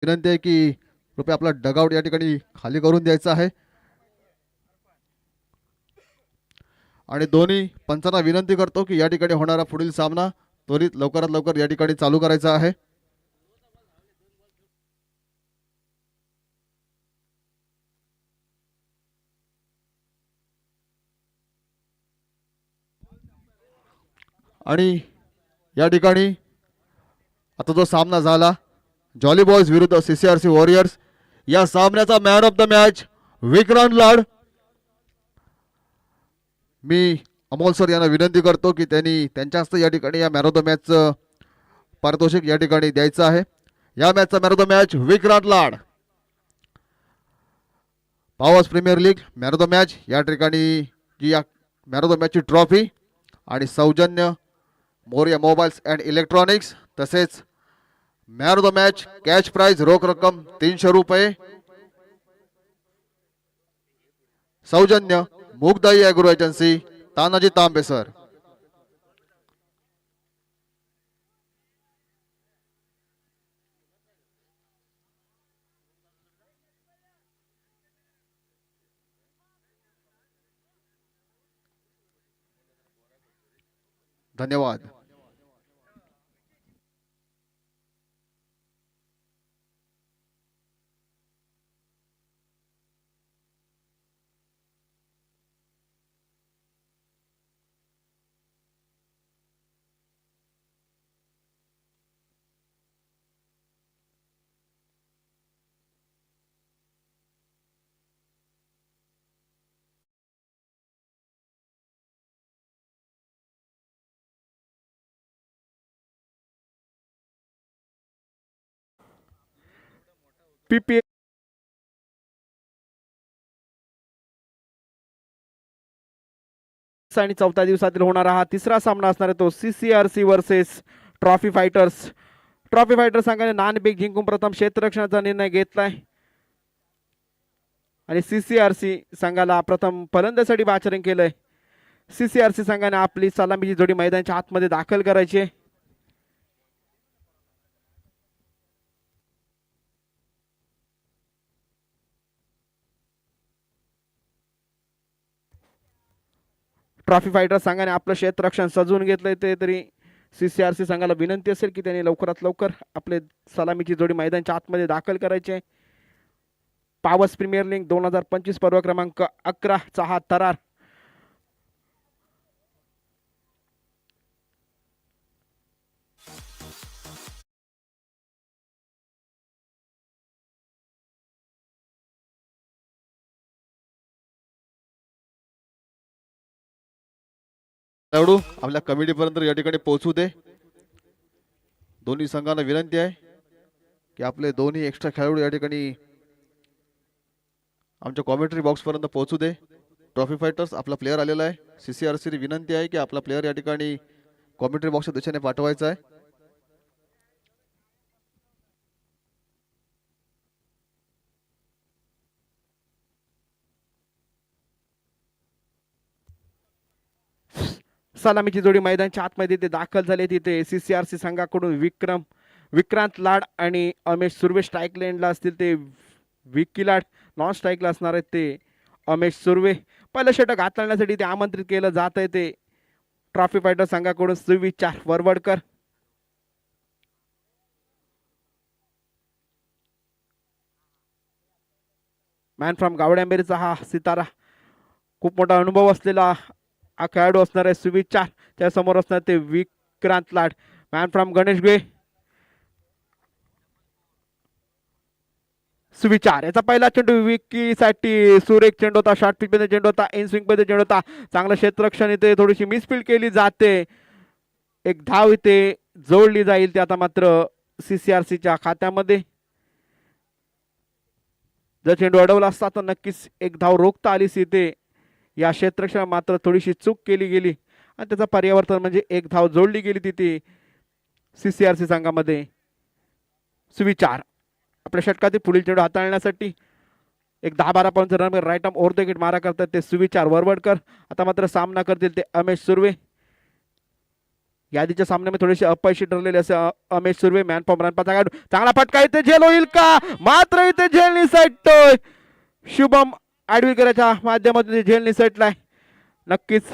विनंती आहे की कृपया आपला डगआउट या ठिकाणी खाली करून द्यायचा आहे आणि दोन्ही पंचांना विनंती करतो की या ठिकाणी होणारा पुढील सामना त्वरित लवकरात लवकर या ठिकाणी चालू करायचा आहे. आणि या ठिकाणी आता जो सामना झाला जॉली बॉयज विरुद्ध CCRC वॉरियर्स, या सामन्याचा man of the match Vikrant Lad. Me Amol sir यांना विनंती करतो की त्यांनी त्यांच्या हस्ते या ठिकाणी या मॅन ऑफ द मॅचचं पारितोषिक या ठिकाणी द्यायचं आहे. या मॅचचा man of the match Vikrant Lad. पॉवर्स premier league man of the match या ठिकाणी जी या मॅन ऑफ द मॅचची ट्रॉफी आणि सौजन्य मोरिया मोबाईल्स अँड इलेक्ट्रॉनिक्स, तसेच man of the match cash prize रोख रक्कम 300 रुपये सौजन्य Mugdai agro agency Tanaji Tambe sir. धन्यवाद. पीपी आणि चौथ्या दिवसातील होणारा हा तिसरा सामना असणार आहे तो CCRC versus trophy fighters. Trophy fighters संघाने नाणेफेक जिंकून प्रथम क्षेत्ररक्षणाचा निर्णय घेतलाय आणि CCRC संघाला प्रथम फलंदाजीसाठी पाचारण केलंय. CCRC संघाने आपली सलामीची जोडी मैदानाच्या आतमध्ये दाखल करायची आहे. ट्रॉफी फायटर संघाने आपलं क्षेत्ररक्षण सजवून घेतलंय. ते तरी CCRC संघाला विनंती असेल की त्यांनी लवकरात लवकर आपले सलामीची जोडी मैदानाच्या आतमध्ये दाखल करायची आहे. पॉवर्स प्रीमियर लीग 2025 पर्व क्रमांक 11 चा हा थरार खेळाडू आपल्या कमिटीपर्यंत या ठिकाणी पोहोचू दे. दोन्ही संघांना विनंती आहे की आपले दोन्ही एक्स्ट्रा खेळाडू या ठिकाणी आमच्या कॉमेंट्री बॉक्सपर्यंत पोहोचू दे. ट्रॉफी फायटर्स आपला प्लेअर आलेला आहे. CCRC विनंती आहे की आपला प्लेअर या ठिकाणी कॉमेंट्री बॉक्सच्या दिशेने पाठवायचा आहे. सलामीची जोडी मैदानाच्या आतमध्ये ते दाखल झाले. तिथे CCRC संघाकडून विक्रांत लाड आणि अमेश सुर्वे स्ट्राईक लेनला असतील. ते विक्की लाड नॉन स्ट्राईकला असणार आहेत. ते अमेश सुर्वे. पहिलं षटक हाताळण्यासाठी ते आमंत्रित केलं जात आहे. ते ट्रॉफी फायटर संघाकडून सुविचार वरवडकर. मॅन फ्रॉम गावड्यांबेरीचा हा सितारा, खूप मोठा अनुभव असलेला हा खेळाडू असणार आहे. सुविचार त्या समोर असणार ते विक्रांत लाड. मॅन फ्रॉम गणेशगुहे सुविचार. याचा पहिला चेंडू विकीसाठी सुरेख चेंडू होता. शॉर्ट पिच मध्ये चेंडू होता. इन स्विंग मध्ये चेंडू होता. चांगलं क्षेत्ररक्षण इथे थोडीशी मिसफील्ड केली जाते. एक धाव इथे जोडली जाईल. ते आता मात्र CCRCच्या खात्यामध्ये. जर चेंडू अडवला असता तर नक्कीच एक धाव रोखता आलीच. इथे या क्षेत्ररक्षणात मात्र थोडीशी चूक केली गेली आणि त्याचा पर्यावर्तन म्हणजे एक धाव जोडली गेली तिथे CCRC संघामध्ये. सुविचार आपल्या षटकातील पुढील चेंडू हाताळण्यासाठी एक 10-12 point run right arm over the wicket मारा करतात ते सुविचार वरवडकर. आता मात्र सामना करतील ते अमेश सुर्वे. यादीच्या सामन्यामध्ये थोडेसे अपयशी ठरलेले असे Amesh Surve man form run पाचा काढू चांगला फटका इथे झेल होईल का मात्र इथे झेल निसटतोय शुभम आडवीकराच्या माध्यमातून झेल निसटलाय नक्कीच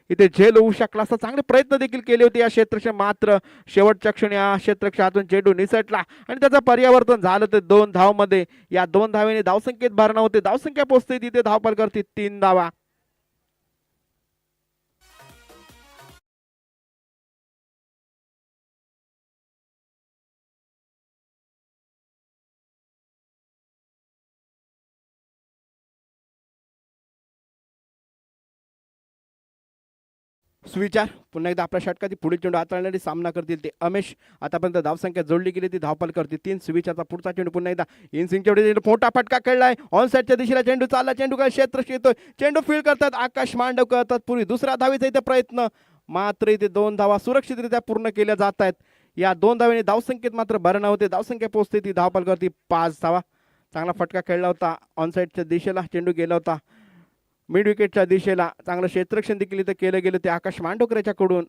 इथे झेल होऊ शकला असता चांगले प्रयत्न देखील केले होते या क्षेत्रक्षण मात्र शेवटच्या क्षणी या क्षेत्रक्षण हातून चेंडू निसटला आणि त्याचं परिवर्तन झालं ते 2 धावमध्ये या 2 धावेने धावसंख्येत भरणा होते धावसंख्या पोहोचते तिथे धावपाल करते 3 धावा सुविचार पुन्हा एकदा आपल्या षटकातील पुढील चेंडू हाताळण्यासाठी सामना करतील ते अमेश आतापर्यंत धावसंख्या जोडली गेली ती धावपाल करते 3 सुविचारचा पुढचा चेंडू पुन्हा एकदा इनसिंगच्या मोठा फटका खेळलाय ऑन साईडच्या दिशेला चेंडू चालला चेंडू काय क्षेत्र येतोय चेंडू फील्ड करतात आकाश मांडव करतात पूर्वी दुसऱ्या धावेचा इथे प्रयत्न मात्र इथे 2 धावा सुरक्षितरित्या पूर्ण केल्या जात आहेत या 2 धावेने धावसंख्येत मात्र भरणा होते धावसंख्या पोहोचते ती धावपाल करते 5 धावा चांगला फटका खेळला होता ऑन साईडच्या दिशेला चेंडू गेला होता मिड विकेटच्या दिशेला चांगलं क्षेत्ररक्षण देखील इथं केलं गेलं ते आकाश मांडवकर याच्याकडून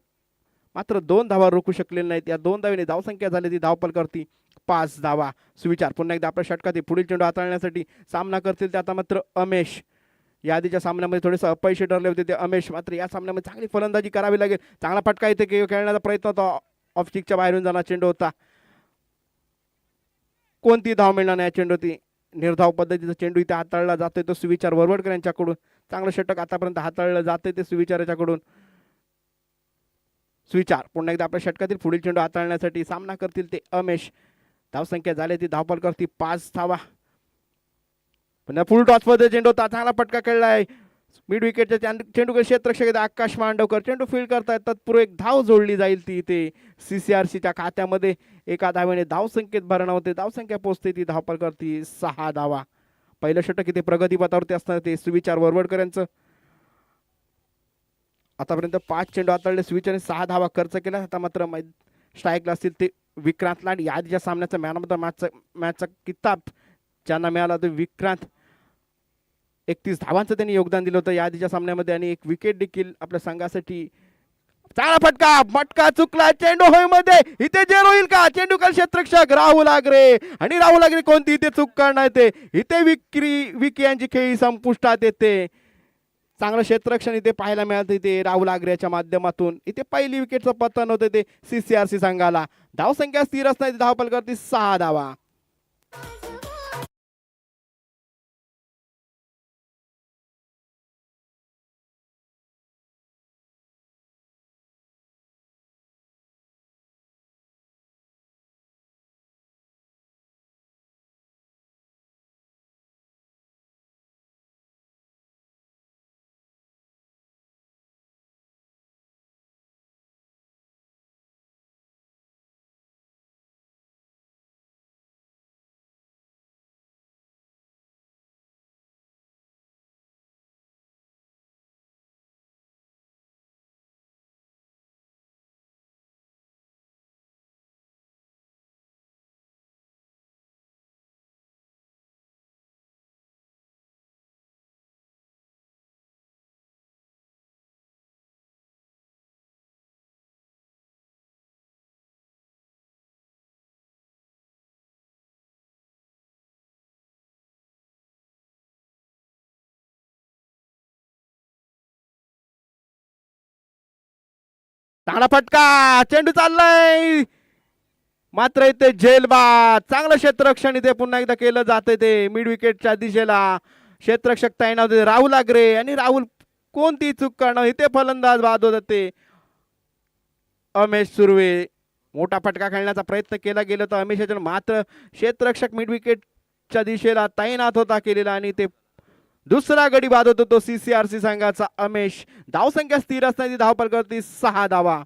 मात्र 2 धावा रोखू शकलेले नाहीत या 2 धावेने धावसंख्या झाली ती धावपल करती 5 धावा सुविचार पुन्हा एकदा आपल्या षटकातील पुढील चेंडू हाताळण्यासाठी सामना करतील ते आता मात्र अमेश यादीच्या सामन्यामध्ये थोडेसे अपयशी ठरले होते ते अमेश मात्र या सामन्यामध्ये चांगली फलंदाजी करावी लागेल चांगला फटका इथे खेळण्याचा प्रयत्न होता ऑफ स्टिकच्या बाहेरून जाणारा चेंडू होता कोणती धाव मिळणार नाही या चेंडू ती निर्धाव पद्धतीचा चेंडू इथे हाताळला जातोय तो सुविचार वरवडकर यांच्याकडून चांगलं षटक आतापर्यंत हाताळलं जाते ते सुविचार याच्याकडून सुविचार पुन्हा एकदा आपल्या षटकातील पुढील चेंडू हाताळण्यासाठी सामना करतील ते अमेश धावसंख्या झाली ती धावपल करती 5 धावा पुन्हा फुल टॉस मध्ये चेंडू होता चांगला पटका खेळलाय मिड विकेटच्या चेंडू क्षेत्ररक्षक आकाश मांडवकर चेंडू फील्ड करतायत तत्पूर्वी एक धाव जोडली जाईल ती इथे CCRCच्या खात्यामध्ये एका धावेने धावसंख्येत भरणा होते धावसंख्या पोहोचते ती धावपल करती 6 धावा पहिलं षटक इथे प्रगतीपथावरती असणार ते सुविचार वरवडकर यांचं आतापर्यंत 5 चेंडू हाताळले सुविचारने 6 धावा खर्च केला आता मात्र स्ट्राईकला असतील ते विक्रांत लाड यादीच्या सामन्याचा मॅन ऑफ द मॅचचा किताब ज्यांना मिळाला तो विक्रांत 31 धावांचं त्यांनी योगदान दिलं होतं यादीच्या सामन्यामध्ये आणि एक विकेट देखील आपल्या संघासाठी चांगला फटका मटका चुकला चेंडू होय मध्ये इथे जेर होईल का चेंडू काल क्षेत्ररक्षक राहुल आगरे आणि राहुल आगरे कोणती इथे चूक करणार ते इथे विकी यांची खेळी संपुष्टात येते चांगलं क्षेत्ररक्षण इथे पाहायला मिळालं इथे राहुल आगरेच्या माध्यमातून इथे पहिली विकेटचं पतन होते ते CCRC संघाला धावसंख्या स्थिर असणार धावपल करते 6 धावा चांगला फटका चेंडू चाललाय मात्र इथे झेलबाद चांगलं क्षेत्ररक्षण इथे पुन्हा एकदा केलं जाते ते मिड विकेटच्या दिशेला क्षेत्ररक्षक तैनात होते राहुल आगरे आणि राहुल कोणती चूक करणं इथे फलंदाज बाद होत ते अमेश सुर्वे मोठा फटका खेळण्याचा प्रयत्न केला गेला तर अमेश मात्र क्षेत्ररक्षक मिड विकेटच्या दिशेला तैनात होता केलेला आणि ते दुसरा गडी बाद होतो तो CCRC संघाचा अमेश धावसंख्या स्थिर असणारी धावपल करती 6 धावा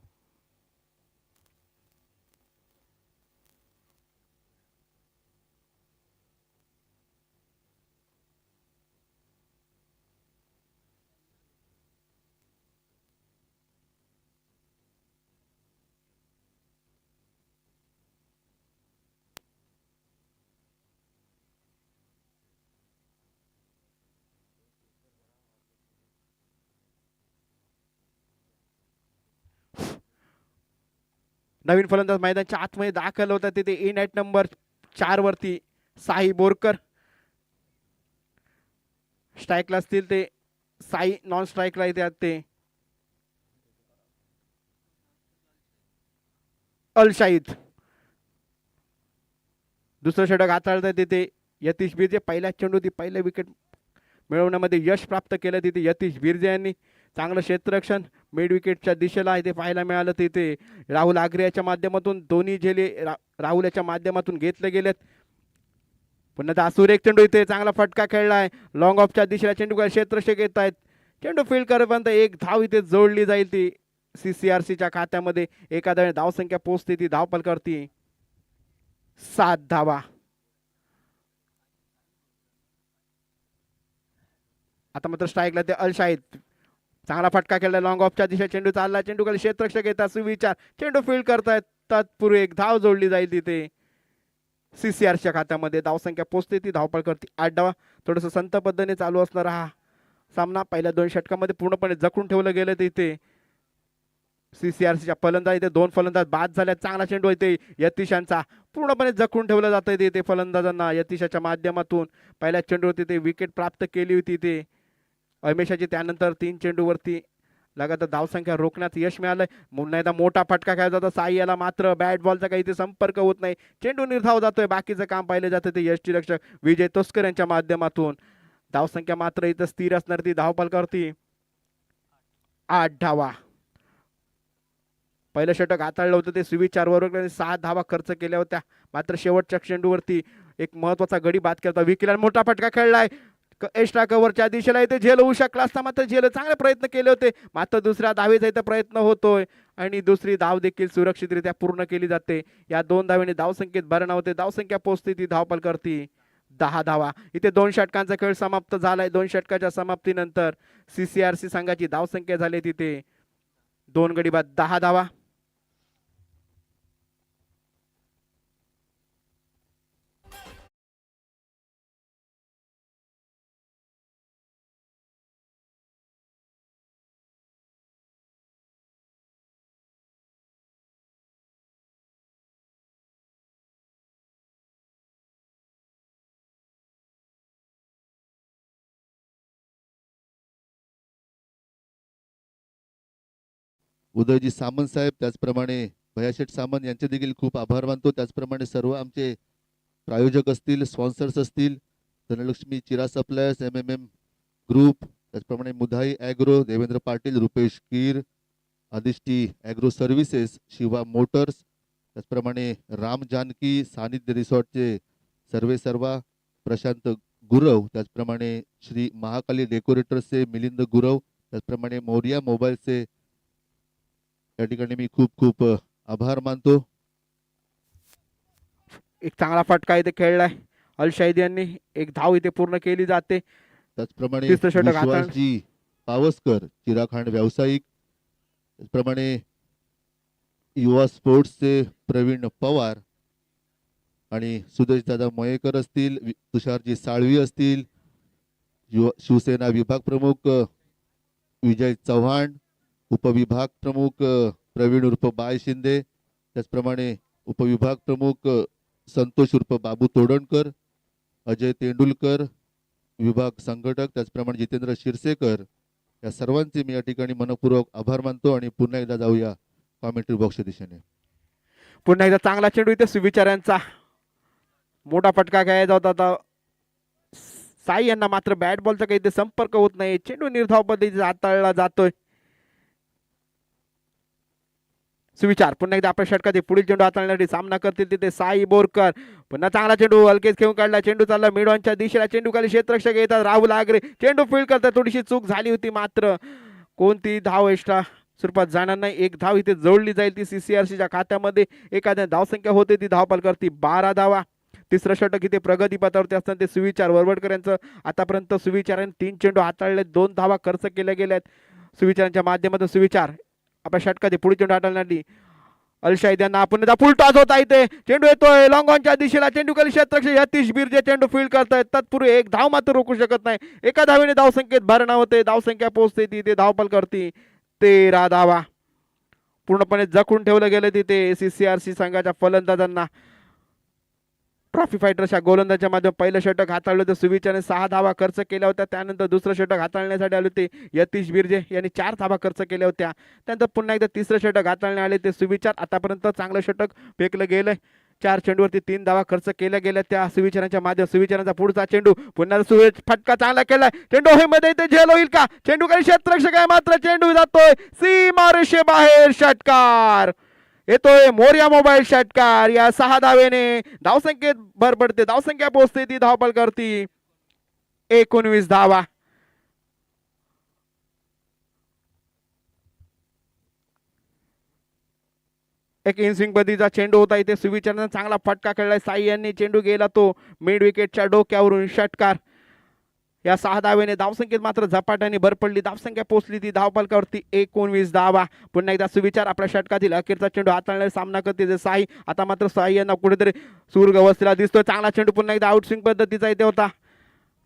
नवीन फलंदाज मैदानाच्या आतमध्ये दाखल होता तिथे इन ॲट नंबर 4 वरती साई बोरकर. स्ट्राईकला असतील ते साई, नॉन स्ट्राईकला येतात ते अल शाहिद. दुसरं षटक हाताळतात तिथे यतीश बिर्जे. पहिल्या चेंडू पहिलं विकेट मिळवण्यामध्ये यश प्राप्त केलं तिथे यतीश बिर्जे यांनी. चांगलं क्षेत्ररक्षण मिड विकेटच्या दिशेला इथे पाहायला मिळालं. तिथे राहुल आग्रे याच्या माध्यमातून दोन्ही झेले राहुल याच्या माध्यमातून घेतले गेलेत. पुन्हा सुरेख चेंडू इथे चांगला फटका खेळलाय. लॉंग ऑफच्या दिशेला चेंडू क्षेत्ररक्षक येत आहेत. चेंडू फील्ड करेपर्यंत एक धाव इथे जोडली जाईल ती CCRCच्या खात्यामध्ये. एका धावेने धावसंख्या पोहोचते ती धावपल करते 7 धावा. आता मात्र स्ट्राईकला ते अल शाहिद. चांगला फटका खेळला लॉंग ऑफच्या दिशेला चेंडू चालला. चेंडू खाली क्षेत्ररक्षक येतात सुविचार. चेंडू फील्ड करतायत. तत्पूर्वी एक धाव जोडली जाईल तिथे CCRCच्या खात्यामध्ये. धावसंख्या पोहोचते ती धावपळ करते 8 धावा. थोडंसं संत पद्धतीने चालू असणारा हा सामना पहिल्या 2 षटकामध्ये पूर्णपणे जखून ठेवलं गेलं तिथे CCRCच्या फलंदाज. इथे 2 फलंदाज बाद झाल्या. चांगला चेंडू इथे यतीशांचा पूर्णपणे जखून ठेवलं जातं तिथे फलंदाजांना यतीशाच्या माध्यमातून. पहिल्या चेंडूवरती ते विकेट प्राप्त केली होती ते अमेशाची. त्यानंतर 3 चेंडूवरती लगातार धावसंख्या रोखण्यात यश मिळालंय. पुन्हा एकदा मोठा फटका खेळला जातो साई याला. मात्र बॅट बॉलचा काही इथे संपर्क होत नाही. चेंडू निर्धाव जातोय. बाकीचं काम पाहिलं जातं ते यष्टीरक्षक विजय तोस्कर यांच्या माध्यमातून. धावसंख्या मात्र इथं स्थिर असणार ती धावपल करती 8 धावा. पहिलं षटक हाताळलं होतं ते सुविचार बरोबर 6 धावा खर्च केल्या होत्या. मात्र शेवटच्या चेंडूवरती एक महत्वाचा गडी बाद केला. विकीला मोठा फटका खेळलाय. एक्स्ट्रा कव्हरच्या दिशेला इथे झेल होऊ शकला असता. मात्र झेल चांगले प्रयत्न केले होते. मात्र दुसऱ्या धावेचा इथे प्रयत्न होतोय आणि दुसरी धाव देखील सुरक्षितरित्या पूर्ण केली जाते. या 2 धावेने धावसंख्येत भरणा होते. धावसंख्या पोहोचते ती धावपल करती 10 धावा. इथे 2 षटकांचा खेळ समाप्त झालाय. 2 षटकाच्या समाप्तीनंतर CCRC संघाची धावसंख्या झाली तिथे 2 गडी बाद 10 धावा. उदयजी सामंत साहेब, त्याचप्रमाणे भयाशेठ सामंत यांचे देखील खूप आभार मानतो. त्याचप्रमाणे सर्व आमचे प्रायोजक असतील, स्पॉन्सर्स असतील, धनलक्ष्मी चिरा सप्लायर्स, MMM ग्रुप, त्याचप्रमाणे Mudhai agro, Devendra Patil, Rupesh Keer, Adishti agro services, Shiva motors, त्याचप्रमाणे राम जानकी सानिध्य रिसॉर्टचे सर्वा, प्रशांत गुरव, त्याचप्रमाणे श्री महाकाली डेकोरेटर्सचे मिलिंद गुरव, त्याचप्रमाणे मोरिया मोबाईलचे या ठिकाणी मी खूप खूप आभार मानतो. एक चांगला फटका इथे खेळलाय अल शाहिद यांनी. एक धाव इथे पूर्ण केली जाते. त्याचप्रमाणे तिसरं षटक विश्वासजी पावसकर, चिराखांड व्यावसायिक, त्याचप्रमाणे युवा स्पोर्ट्सचे प्रवीण पवार आणि सुदेश दादा मयेकर असतील, तुषारजी साळवी असतील, शिवसेना विभाग प्रमुख विजय चव्हाण, उपविभाग प्रमुख प्रवीण उर्फ बाय शिंदे, त्याचप्रमाणे उपविभाग प्रमुख संतोष उर्फ बाबू तोडणकर, अजय तेंडुलकर विभाग संघटक, त्याचप्रमाणे जितेंद्र शिरसेकर, या सर्वांचे मी या ठिकाणी मनपूर्वक आभार मानतो. आणि पुन्हा एकदा जाऊया कॉमेंट्री बॉक्सच्या दिशेने. पुन्हा एकदा चांगला चेंडू इथे सुविचारांचा. मोठा फटका घ्यायचा होता साई यांना. मात्र बॅट बॉलचा काही इथे संपर्क होत नाही. चेंडू निर्धाव पद्धतीने हाताळला जातोय. सुविचार पुन्हा एकदा आपल्या षटकात पुढील चेंडू हाताळण्यासाठी सामना करतील तिथे साई बोरकर. पुन्हा चांगला चेंडू हलकेच खेळून काढला. चेंडू चालला मिडॉनच्या दिशेला. चेंडू खाली क्षेत्ररक्षक येतात राहुल आग्रे. चेंडू फील्ड करतात. थोडीशी चूक झाली होती. मात्र कोणती धाव एक्स्ट्रा स्वरूपात जाणार नाही. एक धाव इथे जोडली जाईल ती CCRCच्या खात्यामध्ये. एखाद्या धावसंख्या होते ती धावपाल करती 12 धावा. तिसरं षटक इथे प्रगतीपथावरती असताना ते सुविचार वरवडकर यांचं. आतापर्यंत सुविचारांनी 3 चेंडू हाताळले, 2 धावा खर्च केल्या गेल्यात सुविचारांच्या माध्यमातून. सुविचार आपल्या षटकात पुढे चेंडू हाताळण्यासाठी अल शाहिद यांना आपण फुल टॉस होता. इथे चेंडू येतोय लॉंग ऑनच्या दिशेला. चेंडू खाली क्षेत्ररक्षक यतीश बिर्जे चेंडू फील्ड करतायत. तत्पूर्वी एक धाव मात्र रोखू शकत नाही. एका धावेने धावसंख्येत भरणा होते. धावसंख्या पोहोचते ती ते धावपाल करती 13 धावा. पूर्णपणे जखून ठेवलं गेलं तिथे CCRC संघाच्या फलंदाजांना. ट्रॉफी फायटर्सच्या गोलंदाजाच्या माध्यमातून पहिलं षटक हाताळलं होतं सुविचारने 6 धावा खर्च केल्या होत्या. त्यानंतर दुसरं षटक हाताळण्यासाठी आले होते यतीश बिर्जे यांनी 4 धावा खर्च केल्या होत्या. त्यानंतर पुन्हा एकदा तिसरं षटक हाताळण्यात आले ते सुविचार. आतापर्यंत चांगलं षटक फेकलं गेलंय. 4 चेंडूवरती 3 धावा खर्च केल्या गेल्या त्या सुविचारांच्या माध्यमात. सुविचारांचा पुढचा चेंडू पुन्हा फटका चांगला केलाय. चेंडू हे मध्ये इथे झेल होईल का? चेंडू काही क्षेत्ररक्षक आहे मात्र चेंडू जातोय सीमारेषे बाहेर. षटकार येतोय मोरया मोबाईल षटकार. या 6 धावेने धावसंख्येत भर पडते. धावसंख्या पोहोचते ती धावपल करती 19 धावा. एक इनस्विंग पद्धतीचा चेंडू होता इथे सुविचारांना चांगला फटका खेळलाय. साई यांनी चेंडू गेला तो मिड विकेटच्या डोक्यावरून. षटकार या 6 धावेने धावसंख्येत मात्र झपाट्याने भर पडली. धावसंख्या पोहोचली ती धावफलकावरती 19 धावा. पुन्हा एकदा सुविचार आपल्या षटकातील अखेरचा चेंडू हाताळण्याचा सामना करते साई. आता मात्र साई यांना कुठेतरी सूर गवसलेला दिसतोय. चांगला चेंडू पुन्हा एकदा आउटस्विंग पद्धतीचा इथे होता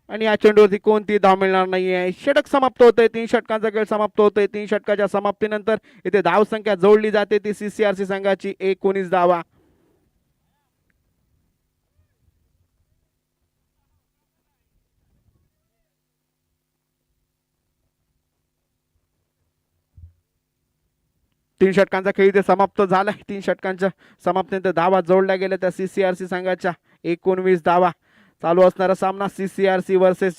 आणि या चेंडूवरती कोणती धाव मिळणार नाहीये. षटक समाप्त होतंय. 3 षटकांचा खेळ समाप्त होतोय. 3 षटकाच्या समाप्तीनंतर इथे धावसंख्या जोडली जाते ती CCRC संघाची 19 धावा. तीन षटकांचा खेळ इथे समाप्त झालाय. 3 षटकांच्या समाप्तीनंतर धावा जोडल्या गेल्या त्या CCRC संघाच्या 19 धावा. चालू असणारा सामना CCRC वर्सेस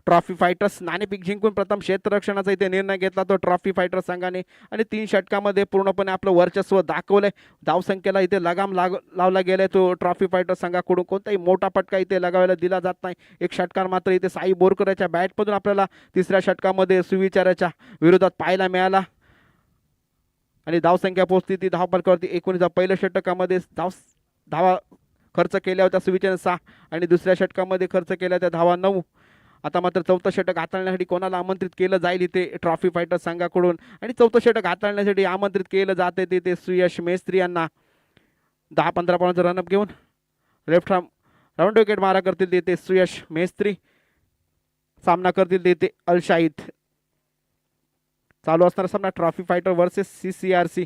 ट्रॉफी फायटर्स. नाणेफेक जिंकून प्रथम क्षेत्ररक्षणाचा इथे निर्णय घेतला तो ट्रॉफी फायटर्स संघाने आणि 3 षटकामध्ये पूर्णपणे आपलं वर्चस्व दाखवलंय. धावसंख्येला इथे लगाम लावला गेलाय तो ट्रॉफी फायटर्स संघाकडून. कोणताही मोठा फटका इथे लगावायला दिला जात नाही. एक षटकार मात्र इथे साई बोरकरच्या बॅटमधून आपल्याला तिसऱ्या षटकामध्ये सुविचाराच्या विरोधात पाहायला मिळाला आणि धावसंख्या पोहोचली ती धावफलकावरती 19. पहिल्या षटकामध्ये धावा खर्च केल्या होत्या सुविचार 6 आणि दुसऱ्या षटकामध्ये खर्च केल्या त्या धावा 9. आता मात्र चौथं षटक हाताळण्यासाठी कोणाला आमंत्रित केलं जाईल इथे ट्रॉफी फायटर्स संघाकडून आणि चौथं षटक हाताळण्यासाठी आमंत्रित केलं जाते ते सुयश मेस्त्री यांना. 10-15 पॉईंटचा रनअप घेऊन लेफ्ट राऊंड विकेट मारा करतील तिथे सुयश मेस्त्री. सामना करतील तिथे अलशाहिद. चालू असणारा सामना ट्रॉफी फायटर वर्सेस CCRC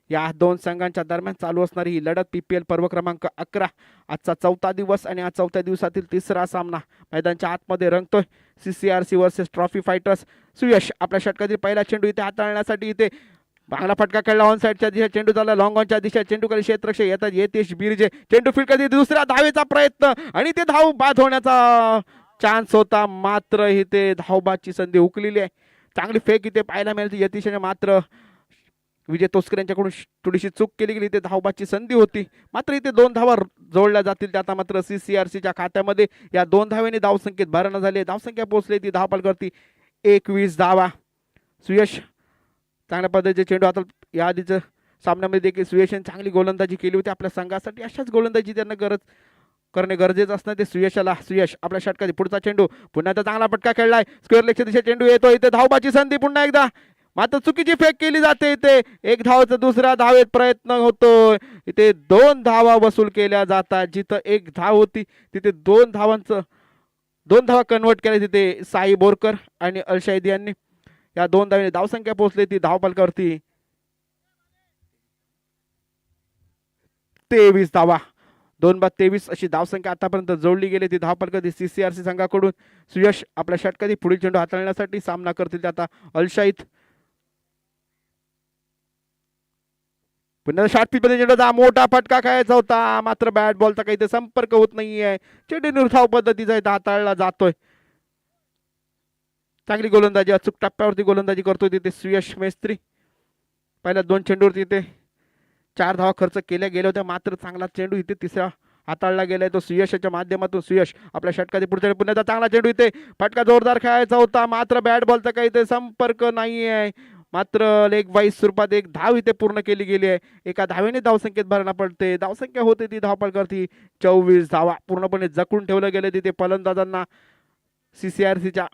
या 2 संघांच्या दरम्यान चालू असणारी ही लढत PPL पर्व क्रमांक 11. आजचा 4था दिवस आणि आज 4थ्या दिवसातील तिसरा सामना मैदानाच्या आतमध्ये रंगतोय. CCRC versus trophy fighters. Suyash आपल्या षटकातील पहिला चेंडू इथे हाताळण्यासाठी इथे चांगला फटका खेळला. ऑन साईडच्या दिशा चेंडू झाला लॉंग ऑनच्या दिशा. चेंडू खाली क्षेत्ररक्षक येतात यतीश बिर्जे. चेंडू फील्ड कधी दुसऱ्या धावेचा प्रयत्न आणि ते धाव बाद होण्याचा चान्स होता मात्र इथे धावबादची संधी हुकलेली आहे. चांगली फेक इथे पाहायला मिळते यतीशने मात्र विजय तोस्कर यांच्याकडून थोडीशी चूक केली गेली. इथे धावबादची संधी होती मात्र इथे 2 धावा जोडल्या जातील. आता मात्र CCRCच्या खात्यामध्ये या 2 धावेने धावसंख्येत भरणा झाली. धावसंख्या पोहोचली ती धावफलकावरती 21 धावा. सुयश चांगल्या पद्धतीचे चेंडू आता या आधीच्या सामन्यामध्ये देखील सुयशने चांगली गोलंदाजी केली होती आपल्या संघासाठी. अशाच गोलंदाजी त्यांना करणे गरजेचं असणार ते सुयशाला. सुयश आपल्या षटकातील पुढचा चेंडू पुन्हा एकदा चांगला फटका खेळलाय. स्क्वेअर लेगच्या दिशेने चेंडू येतो. इथे धावबाची संधी पुन्हा एकदा मात्र चुकीची फेक केली जाते. इथे 1 धावाचा दुसऱ्या धावेत प्रयत्न होतो. इथे 2 धावा वसूल केल्या जातात. जिथं 1 धाव होती तिथे 2 धावा कन्वर्ट केल्या तिथे साई बोरकर आणि अलशाहिद यांनी. या 2 धावेने धावसंख्या पोहोचली ती धावफलकावरती 23 धावा. 2-23 अशी धावसंख्या आतापर्यंत जोडली गेली ती धावफलकावरती CCRC संघाकडून. सुयश आपल्या षटकातील पुढील चेंडू हाताळण्यासाठी सामना करतील आता अलशाहिद. पुन्हा शॉर्ट पिच मध्ये चेंडूचा मोठा फटका खेळायचा होता मात्र बॅट बॉलचा काही संपर्क होत नाहीये. चेंडू निर्धाव पद्धतीचा इथं हाताळला जातोय. चांगली गोलंदाजी अचूक टप्प्यावरती गोलंदाजी करतोय तिथे सुयश मेस्त्री. पहिल्या 2 चेंडूवरती इथे 4 धावा खर्च केल्या गेल्या होत्या मात्र चांगला चेंडू इथे तिसरा हाताळला गेलाय तो सुयशच्या माध्यमातून. सुयश आपल्या षटकातील पुढच्या पुन्हा चांगला चेंडू इथे फटका जोरदार खेळायचा होता मात्र बॅट बॉलचा काही ते संपर्क नाहीये. मात्र लेग वाईज स्वरूपात 1 धाव इथे पूर्ण केली गेली आहे. एका धावेने धावसंख्येत भरणा पडते. धावसंख्या होते ती धावफलकावरती 24 धावा. पूर्णपणे जखून ठेवलं गेलं तिथे फलंदाजांना CCRCच्या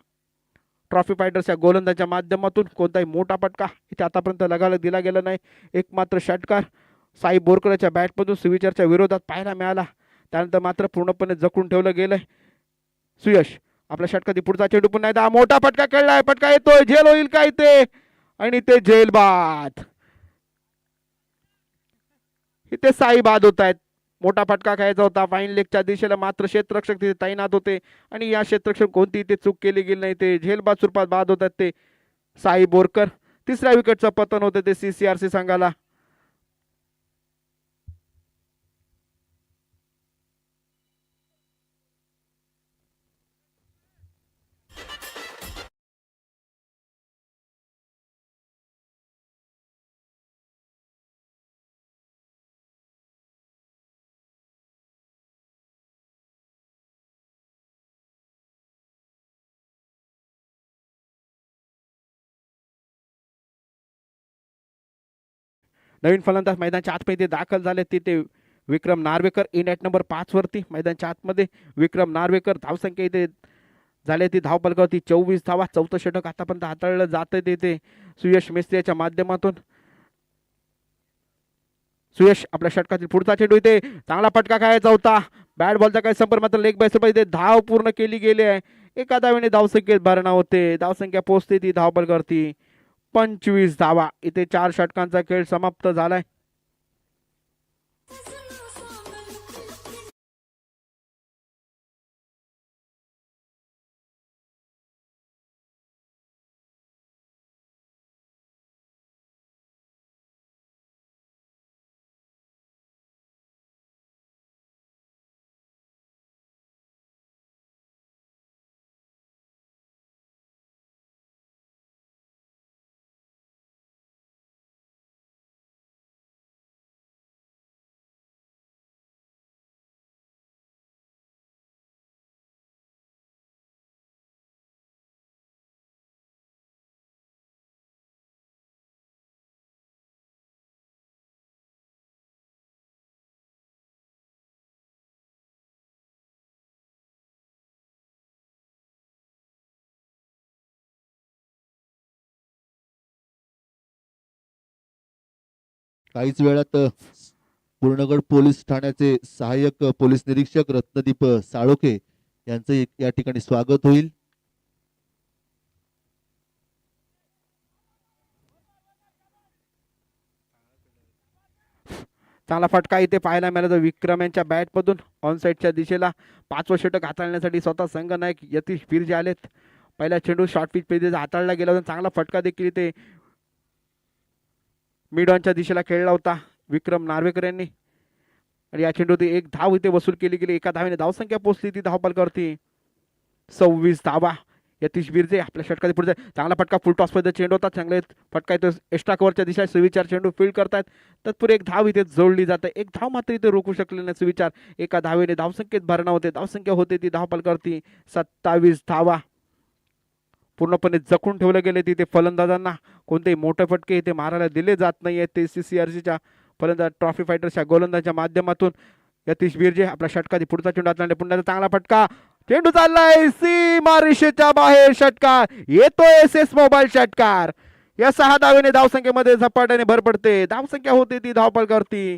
ट्रॉफी फायटर्सच्या गोलंदाजाच्या माध्यमातून. कोणताही मोठा फटका इथे आतापर्यंत लगायला दिला गेला नाही. एक मात्र षटकार साई बोरकरच्या बॅटमधून सुविचारच्या विरोधात पाहायला मिळाला. त्यानंतर मात्र पूर्णपणे जखून ठेवलं गेलंय. सुयश आपल्या षटकातील पुढचा चेंडू पुन्हा एकदा मोठा फटका खेळलाय. फटका येतोय. झेल होईल का इथे आणि ते झेल बाद. इथे साई बाद होत आहेत. मोठा फटका खायचा होता. फाईन लेगच्या दिशेला मात्र क्षेत्ररक्षक तिथे तैनात होते आणि या क्षेत्ररक्षक कोणती इथे चूक केली गेली नाही. ते झेलबाद स्वरूपात बाद होतात ते साई बोरकर. तिसऱ्या विकेटचं पतन होते ते CCRC संघाला. नवीन फलंदाज मैदानाच्या आतमध्ये दाखल झाले तिथे विक्रम नार्वेकर इन ॲट नंबर 5 वरती. मैदानाच्या आतमध्ये विक्रम नार्वेकर. धावसंख्या इथे झाले ती धावपलकावरती 24 धावा. चौथं षटक आतापर्यंत हाताळलं जातं तिथे सुयश मिस्त्रीच्या माध्यमातून. सुयश आपल्या षटकातील पुढचा चेंडू इथे चांगला फटका खायचा होता. बॅट बॉलचा काही संपर्क मात्र लेग बाय इथे धाव पूर्ण केली गेली आहे. एका धावेने धावसंख्येत भरणा होते. धावसंख्या पोहोचते ती धावपलकावरती 25 धावा. इथे 4 षटकांचा खेळ समाप्त झालाय. काहीच वेळात पूर्णगड पोलीस ठाण्याचे सहाय्यक पोलीस निरीक्षक रत्नदीप साळोखे यांचं या ठिकाणी स्वागत होईल. चांगला फटका इथे पाहायला मिळाला तर विक्रम यांच्या बॅटमधून ऑन साईडच्या दिशेला 5वं षटक हाताळण्यासाठी स्वतः संघनायक यतीश बिर्जे आलेत. पहिला चेंडू शॉर्ट पिच पेज हाताळला गेला होता. चांगला फटका देखील इथे मिड ऑनच्या दिशेला खेळला होता विक्रम नार्वेकर यांनी. आणि या चेंडूत एक धाव इथे वसूल केली गेली. एका धावेने धावसंख्या पोहोचली ती धावपलकावरती 26 धावा. यतीश बिर्जे आपल्या षटकातील पुढे चांगला फटका फुल टॉस मध्ये चेंडू होता. चांगले फटका इथे एक्स्ट्रा कव्हरच्या दिशेला सुविचार चेंडू फील्ड करतायत. तत्पूर्वी एक धाव इथे जोडली जाते. एक धाव मात्र इथे रोखू शकले नाही सुविचार. एका धावेने धावसंख्येत भरणा होते. धावसंख्या होते ती धावपलकावरती 27 धावा. पूर्णपणे जखून ठेवले गेले तिथे फलंदाजांना. कोणतेही मोठे फटके इथे मारायला दिले जात नाही आहेत. ते CCRCच्या फलंदाज ट्रॉफी फायटर्सच्या गोलंदाजाच्या माध्यमातून यतीश बिर्जे आपल्या षटकातील पुढचा चेंडू हाताळले. पुन्हा चांगला फटका. चेंडू चाललाय सीमारेषेच्या बाहेर. षटकार येतोय SS मोबाईल षटकार. या 6 धावेने धावसंख्येमध्ये झपाट्याने भर पडते. धावसंख्या होती ती धावपलकावरती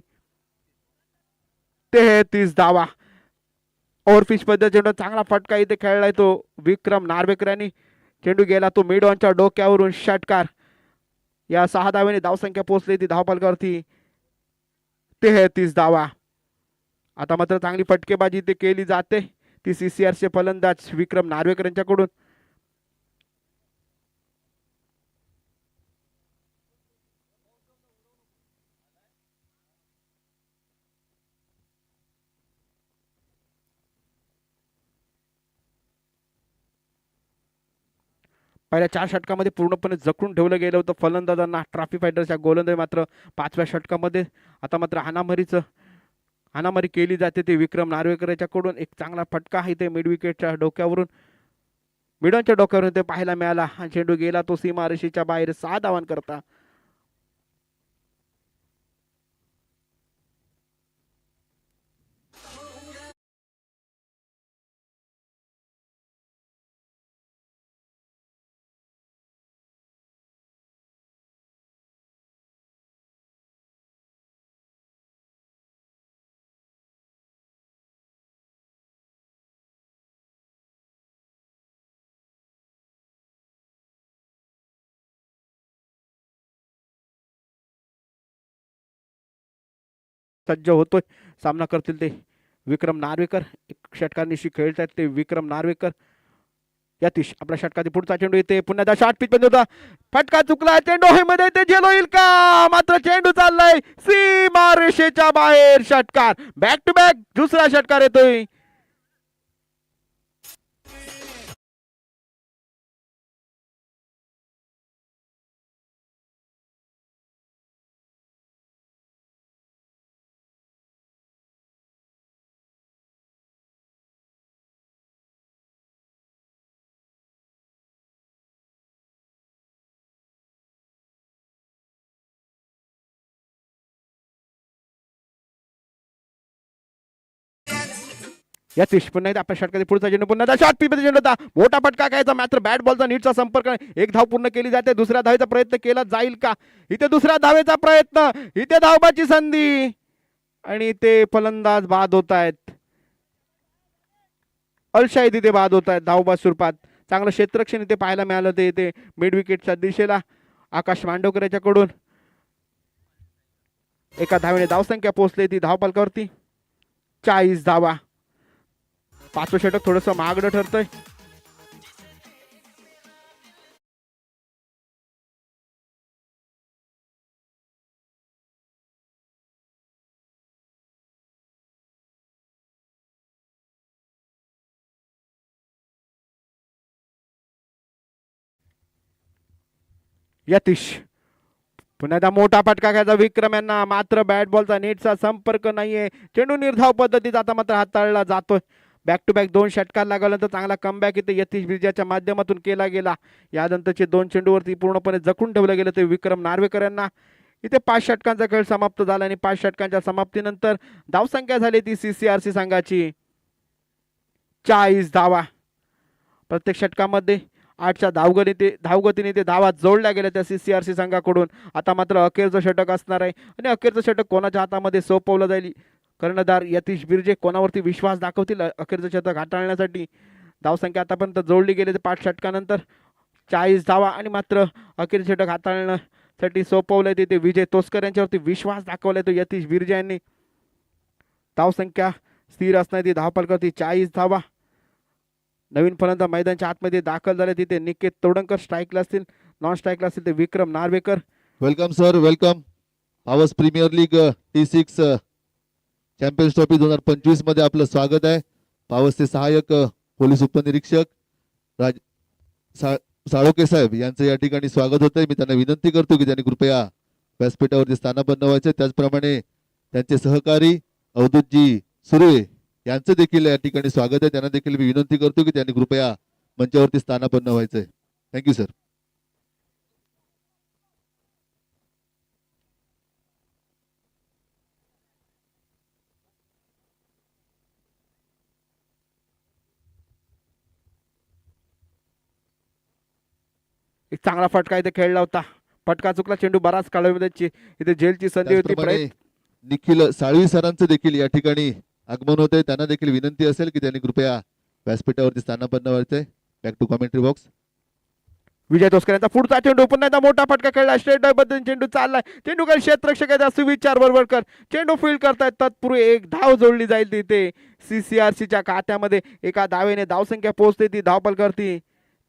33 धावा. ओव्हरपिच पद्धत चेंडू चांगला फटका इथे खेळलाय तो विक्रम नार्वेकर यांनी. चेंडू गेला तो मिड ऑनच्या डोक्यावरून. षटकार. या 6 धावेने धावसंख्या पोहोचली ती धावपलकावरती 33 धावा. आता मात्र चांगली फटकेबाजी इथे केली जाते ती CCRC फलंदाज विक्रम नार्वेकर यांच्याकडून. पहिल्या 4 षटकामध्ये पूर्णपणे जखून ठेवलं गेलं होतं फलंदाजांना ट्रॉफी फायटर्सच्या गोलंदाज. मात्र 5व्या षटकामध्ये आता मात्र हाणामारी केली जाते ते विक्रम नार्वेकर याच्याकडून. एक चांगला फटका आहे ते मिड विकेटच्या डोक्यावरून मिडॉनच्या डोक्यावरून ते पाहायला मिळाला. आणि चेंडू गेला तो सीमारेषेच्या बाहेर 6 धावांकरता. सज्ज होतोय. सामना करतील ते विक्रम नार्वेकर. एक षटकांनिशी खेळत आहेत ते विक्रम नार्वेकर. यतीश आपल्या षटकातील पुढचा चेंडू येते. पुन्हा एकदा शॉट पिच मध्ये होता. फटका चुकला. चेंडू मध्ये ते झेल होईल का? मात्र चेंडू चाललाय सीमा रेषेच्या बाहेर. षटकार बॅक टू बॅक दुसरा षटकार येतोय. यतीश पुन्हा एकदा आपल्या षटकातील पुढचा चेंडू. पुन्हा शॉट पिच मध्ये चेंडू होता. मोठा फटका खायचा. मात्र बॅट बॉलचा नीटचा संपर्क. एक धाव पूर्ण केली जाते. दुसऱ्या धावेचा प्रयत्न केला जाईल का? इथे दुसऱ्या धावेचा प्रयत्न. इथे धावबाची संधी आणि ते फलंदाज बाद होत आहेत. अलशाही तिथे बाद होत आहेत धावबाद स्वरूपात. चांगलं क्षेत्ररक्षण इथे पाहायला मिळालं. ते इथे मिड विकेटच्या दिशेला आकाश मांडवकर याच्याकडून एका धावेने धावसंख्या पोहोचली ती धावपालकावरती 40 धावा. पाचवं षटक थोडंसं महागडं ठरतंय. यतीश पुन्हा एकदा मोठा फटका घ्यायचा विक्रम यांना. मात्र बॅट बॉलचा नेटचा संपर्क नाहीये. चेंडू निर्धाव पद्धतीत आता मात्र हाताळला जातोय. बॅक टू बॅक 2 षटकार लागल्यानंतर चांगला कमबॅक इथे यतीश बिर्जाच्या माध्यमातून केला गेला. यानंतरचे 2 चेंडूवरती पूर्णपणे जखून ठेवलं गेलं ते विक्रम नार्वेकर यांना. इथे 5 षटकांचा खेळ समाप्त झाला आणि 5 षटकांच्या समाप्तीनंतर धावसंख्या झाली ती CCRC संघाची 40 धावा. प्रत्येक षटकामध्ये 8च्या धावगतीने ते धावा जोडल्या गेल्या त्या CCRC संघाकडून. आता मात्र अखेरचं षटक असणार आहे आणि अखेरचं षटक कोणाच्या हातामध्ये सोपवलं जाईल? कर्णधार यतीश बिर्जे कोणावरती विश्वास दाखवतील अखेरचं षटक हाताळण्यासाठी? धावसंख्या आतापर्यंत जोडली गेली ते 5 षटकानंतर 40 धावा आणि मात्र अखेरचं षटक हाताळण्यासाठी सोपवलंय ते विजय तोसकर यांच्यावरती विश्वास दाखवलाय तो यतीश बिर्जे यांनी. धावसंख्या स्थिर असणार ती धावपालकावरती 40 धावा. नवीन फलंदाज मैदानाच्या आतमध्ये दाखल झाले तिथे निकेत तोडणकर स्ट्राईकला असतील. नॉन स्ट्राईकला असतील ते Vikram Narvekar. Welcome sir, welcome. Pawas premier league T6 champions trophy 2025 मध्ये आपलं स्वागत आहे. पावसचे सहाय्यक पोलीस उपनिरीक्षक साळोके साहेब यांचं या ठिकाणी स्वागत होतंय. मी त्यांना विनंती करतो की त्यांनी कृपया व्यासपीठावरती स्थानापन्न व्हायचे. त्याचप्रमाणे त्यांचे सहकारी अवधूतजी सुर्वे यांचं देखील या ठिकाणी स्वागत आहे. त्यांना देखील मी विनंती करतो की त्यांनी कृपया मंचावरती स्थानापन्न व्हायचंय. Thank you sir. एक चांगला फटका इथे खेळला होता. फटका चुकला. चेंडू बराच काढवण्याची इथे जेलची संधी होती. निखिल साळवी सरांचं देखील या ठिकाणी आगमन होते. त्यांना देखील विनंती असेल की त्यांनी कृपया व्यासपीठावरती स्थानापन्न व्हायचंय. Back to commentary box. Vijay Toskar यांचा पुढचा चेंडू. पुन्हा एकदा मोठा फटका खेळला. स्ट्रेट ड्राइव्ह बद्दल चेंडू चाललाय. चेंडू काही क्षेत्ररक्षक आहे सुविचार बरोबर चेंडू फील्ड करतायत. तत्पूर्वी एक धाव जोडली जाईल तिथे CCRCच्या खात्यामध्ये. एका धावेने धावसंख्या पोहोचते ती धावपालकावरती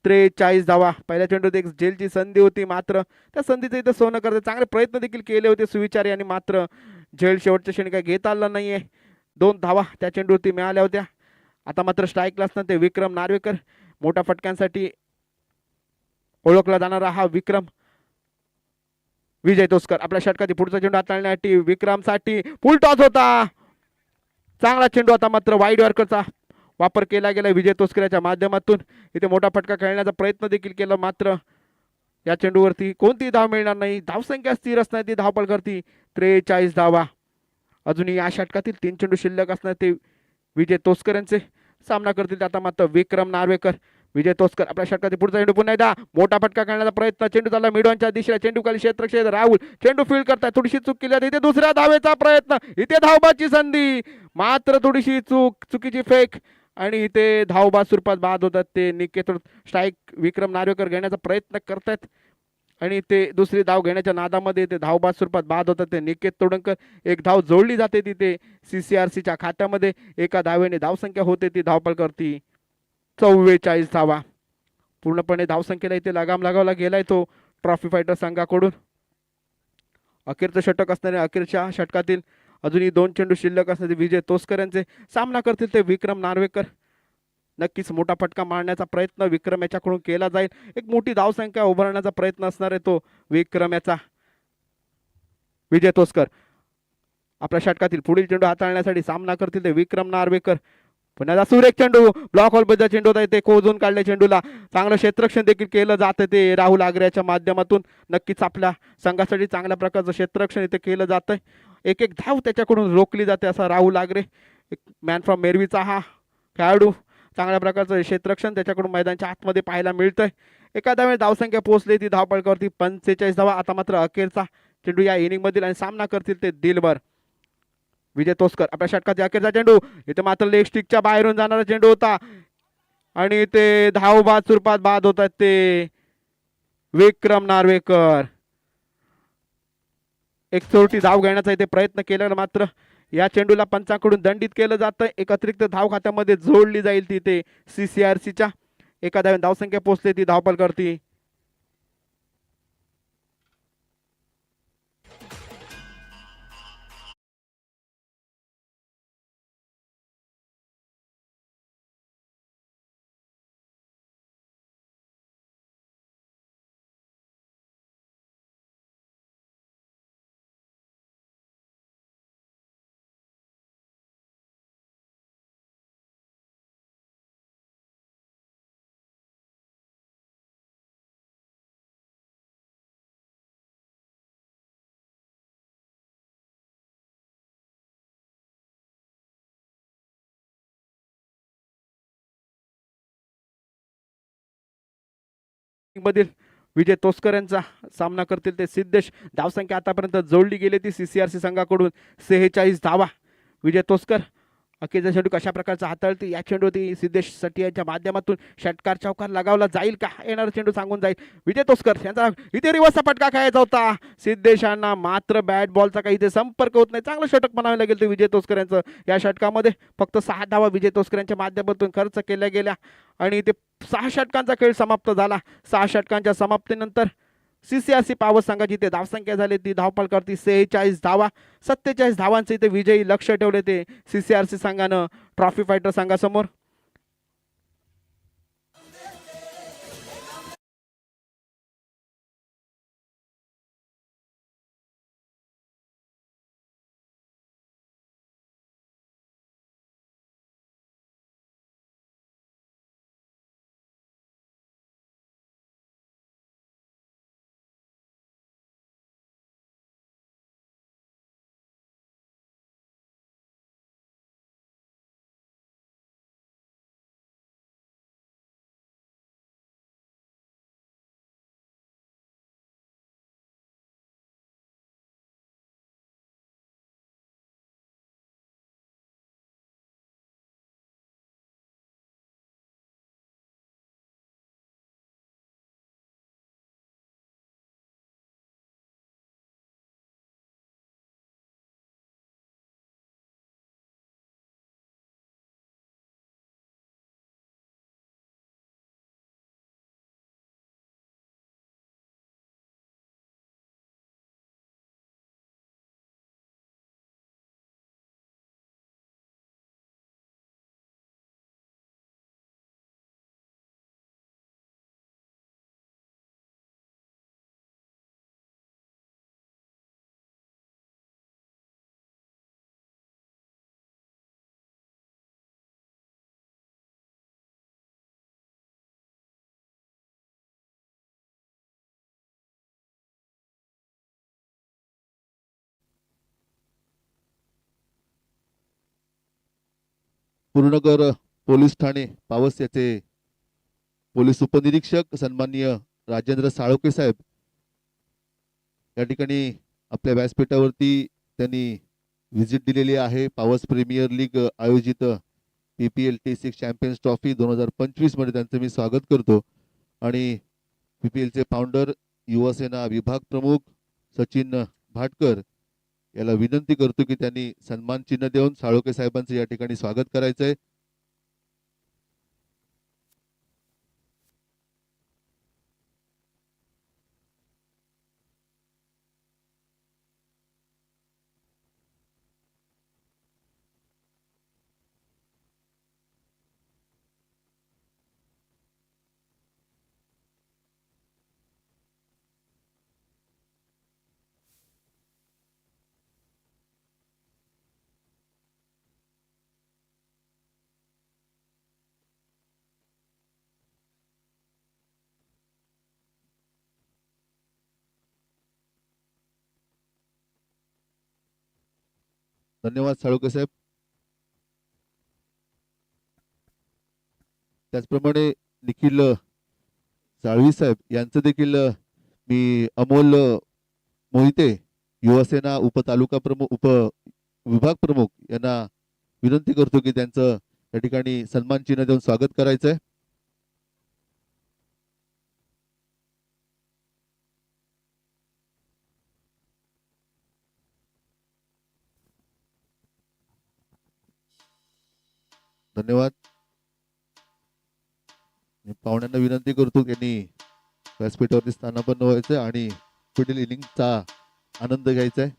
43 धावा. पहिल्या चेंडूत एक झेलची संधी होती. मात्र त्या संधीचं इथं सोनं करते. चांगले प्रयत्न देखील केले होते सुविचार यांनी. मात्र झेल शेवटच्या क्षणी काही घेता आलं नाहीये. 2 धावा त्या चेंडूवरती मिळाल्या होत्या. आता मात्र स्ट्राईकला असताना ते विक्रम नार्वेकर. मोठ्या फटक्यांसाठी ओळखला जाणारा हा विक्रम. विजय तोसकर आपल्या षटकातील पुढचा चेंडू हाताळण्यासाठी विक्रमसाठी फुल टॉस होता. चांगला चेंडू. आता मात्र वाईड यॉर्करचा वापर केला गेला विजय तोसकर याच्या माध्यमातून. इथे मोठा फटका खेळण्याचा प्रयत्न देखील केला. मात्र या चेंडूवरती कोणतीही धाव मिळणार नाही. धावसंख्या स्थिर असणार ती धावपालकावरती 43 धावा. अजूनही या षटकातील 3 चेंडू शिल्लक असणार ते विजय तोसकर यांचे सामना करतील. आता मात्र विक्रम नार्वेकर. विजय तोसकर आपल्या षटकातील पुढचा चेंडू. पुन्हा एकदा मोठा फटका खेळण्याचा प्रयत्न. चेंडू चालला मिडॉनच्या दिशेला. चेंडू खाली क्षेत्ररक्षक राहुल चेंडू फील्ड करताय. थोडीशी चूक केली जाते. इथे दुसऱ्या धावेचा प्रयत्न. इथे धावबाची संधी. मात्र थोडीशी चुकीची फेक आणि इथे धावबाद स्वरूपात बाद होतात ते निकेत. स्ट्राईक विक्रम नार्वेकर घेण्याचा प्रयत्न करतायत. आणि ते दुसरी धाव घेण्याच्या नादामध्ये ते धावबाद स्वरूपात बाद होतात ते निकेत तोडणकर. एक धाव जोडली जाते तिथे CCRCच्या खात्यामध्ये. एका धावेने धावसंख्या होते ती धावपलकरती 44 धावा. पूर्णपणे धावसंख्येला इथे लगाम लागावला गेलाय तो ट्रॉफी फायटर संघाकडून. अखेरचं षटक असणारे अखेरच्या षटकातील अजूनही 2 चेंडू शिल्लक असणारे विजय तोसकर यांचे सामना करतील ते विक्रम नार्वेकर. नक्कीच मोठा फटका मारण्याचा प्रयत्न विक्रम याच्याकडून केला जाईल. एक मोठी धावसंख्या उभारण्याचा प्रयत्न असणार आहे तो विक्रम याचा. विजय तोसकर आपल्या षटकातील पुढील चेंडू हाताळण्यासाठी सामना करतील ते विक्रम नार्वेकर. पुन्हा सुरेख चेंडू ब्लॉक होल बद्दल चेंडू होता ते कोजून काढले चेंडूला. चांगलं क्षेत्ररक्षण देखील केलं जातं ते राहुल आग्र्याच्या माध्यमातून. नक्कीच आपल्या संघासाठी चांगल्या प्रकारचं क्षेत्ररक्षण इथे केलं जातंय. एक एक धाव त्याच्याकडून रोखली जाते असा राहुल आग्रे. एक मॅन फ्रॉम मेरवीचा हा खेळाडू. चांगल्या प्रकारचं क्षेत्ररक्षण त्याच्याकडून मैदानाच्या आतमध्ये पाहायला मिळतंय. एका धावेने धावसंख्या पोहोचली ती धावपळकावरती 45 धावा. आता मात्र अखेरचा चेंडू या इनिंग मधील आणि सामना करतील ते दिलबर. विजय तोसकर आपल्या षटकाचा अखेरचा चेंडू इथे मात्र लेग स्टिकच्या बाहेरून जाणारा चेंडू होता आणि ते धावबाद स्वरूपात बाद होतात ते विक्रम नार्वेकर. एक चोरटी धाव घेण्याचा इथे प्रयत्न केला मात्र या चेंडूला पंचांकडून दंडित केलं जातं. एक अतिरिक्त धाव खात्यामध्ये जोडली जाईल तिथे CCRCच्या. एका धावेने धावसंख्या पोहोचली ती धावपलकरती. मधील विजय तोसकर यांचा सामना करतील ते सिद्धेश. धावसंख्या आतापर्यंत जोडली गेली ती CCRC संघाकडून 46 धावा. विजय तोसकर अखेरचा चेंडू कशा प्रकारचा हाताळते या चेंडूवरती सिद्धेश सटी यांच्या माध्यमातून षटकार चौकार लगावला जाईल का येणारा चेंडू सांगून जाईल. विजय तोसकर यांचा इथे रिवर्सचा फटका खेळायचा होता सिद्धेशांना मात्र बॅट बॉलचा काही इथे संपर्क होत नाही. चांगलं षटक म्हणावे लागेल ते विजय तोसकर यांचं. या षटकामध्ये फक्त 6 धावा विजय तोसकर यांच्या माध्यमातून खर्च केल्या गेल्या आणि ते 6 षटकांचा खेळ समाप्त झाला. 6 षटकांच्या समाप्तीनंतर CCRC पावस संघाची ते धावसंख्या झाली ती धावपलकरती 46 धावा. 47 धावांचे इथे विजयी लक्ष ठेवले ते CCRC संघानं ट्रॉफी फायटर संघासमोर. पूर्णकर पोलीस ठाणे पावस याचे पोलीस उपनिरीक्षक सन्माननीय राजेंद्र साळोके साहेब या ठिकाणी आपल्या व्यासपीठावरती त्यांनी व्हिजिट दिलेली आहे. पावस प्रीमियर लीग आयोजित PPL T6 चॅम्पियन्स ट्रॉफी 2025 मध्ये त्यांचं मी स्वागत करतो. आणि PPL चे फाउंडर युवासेना विभाग प्रमुख सचिन भाटकर याला विनंती करतो की त्यांनी सन्मान चिन्ह देऊन साळोखे साहेबांचं या ठिकाणी स्वागत करायचंय. धन्यवाद साळोखे साहेब. त्याचप्रमाणे निखिल साळवी साहेब यांचं देखील मी अमोल मोहिते युवासेना उपतालुका प्रमुख विभाग प्रमुख यांना विनंती करतो की त्यांचं या ठिकाणी सन्मान चिन्ह देऊन स्वागत करायचंय. धन्यवाद. पाहुण्यांना विनंती करतो त्यांनी व्यासपीठावरती स्थानापन्न व्हायचंय आणि पुढील इनिंगचा आनंद घ्यायचा आहे.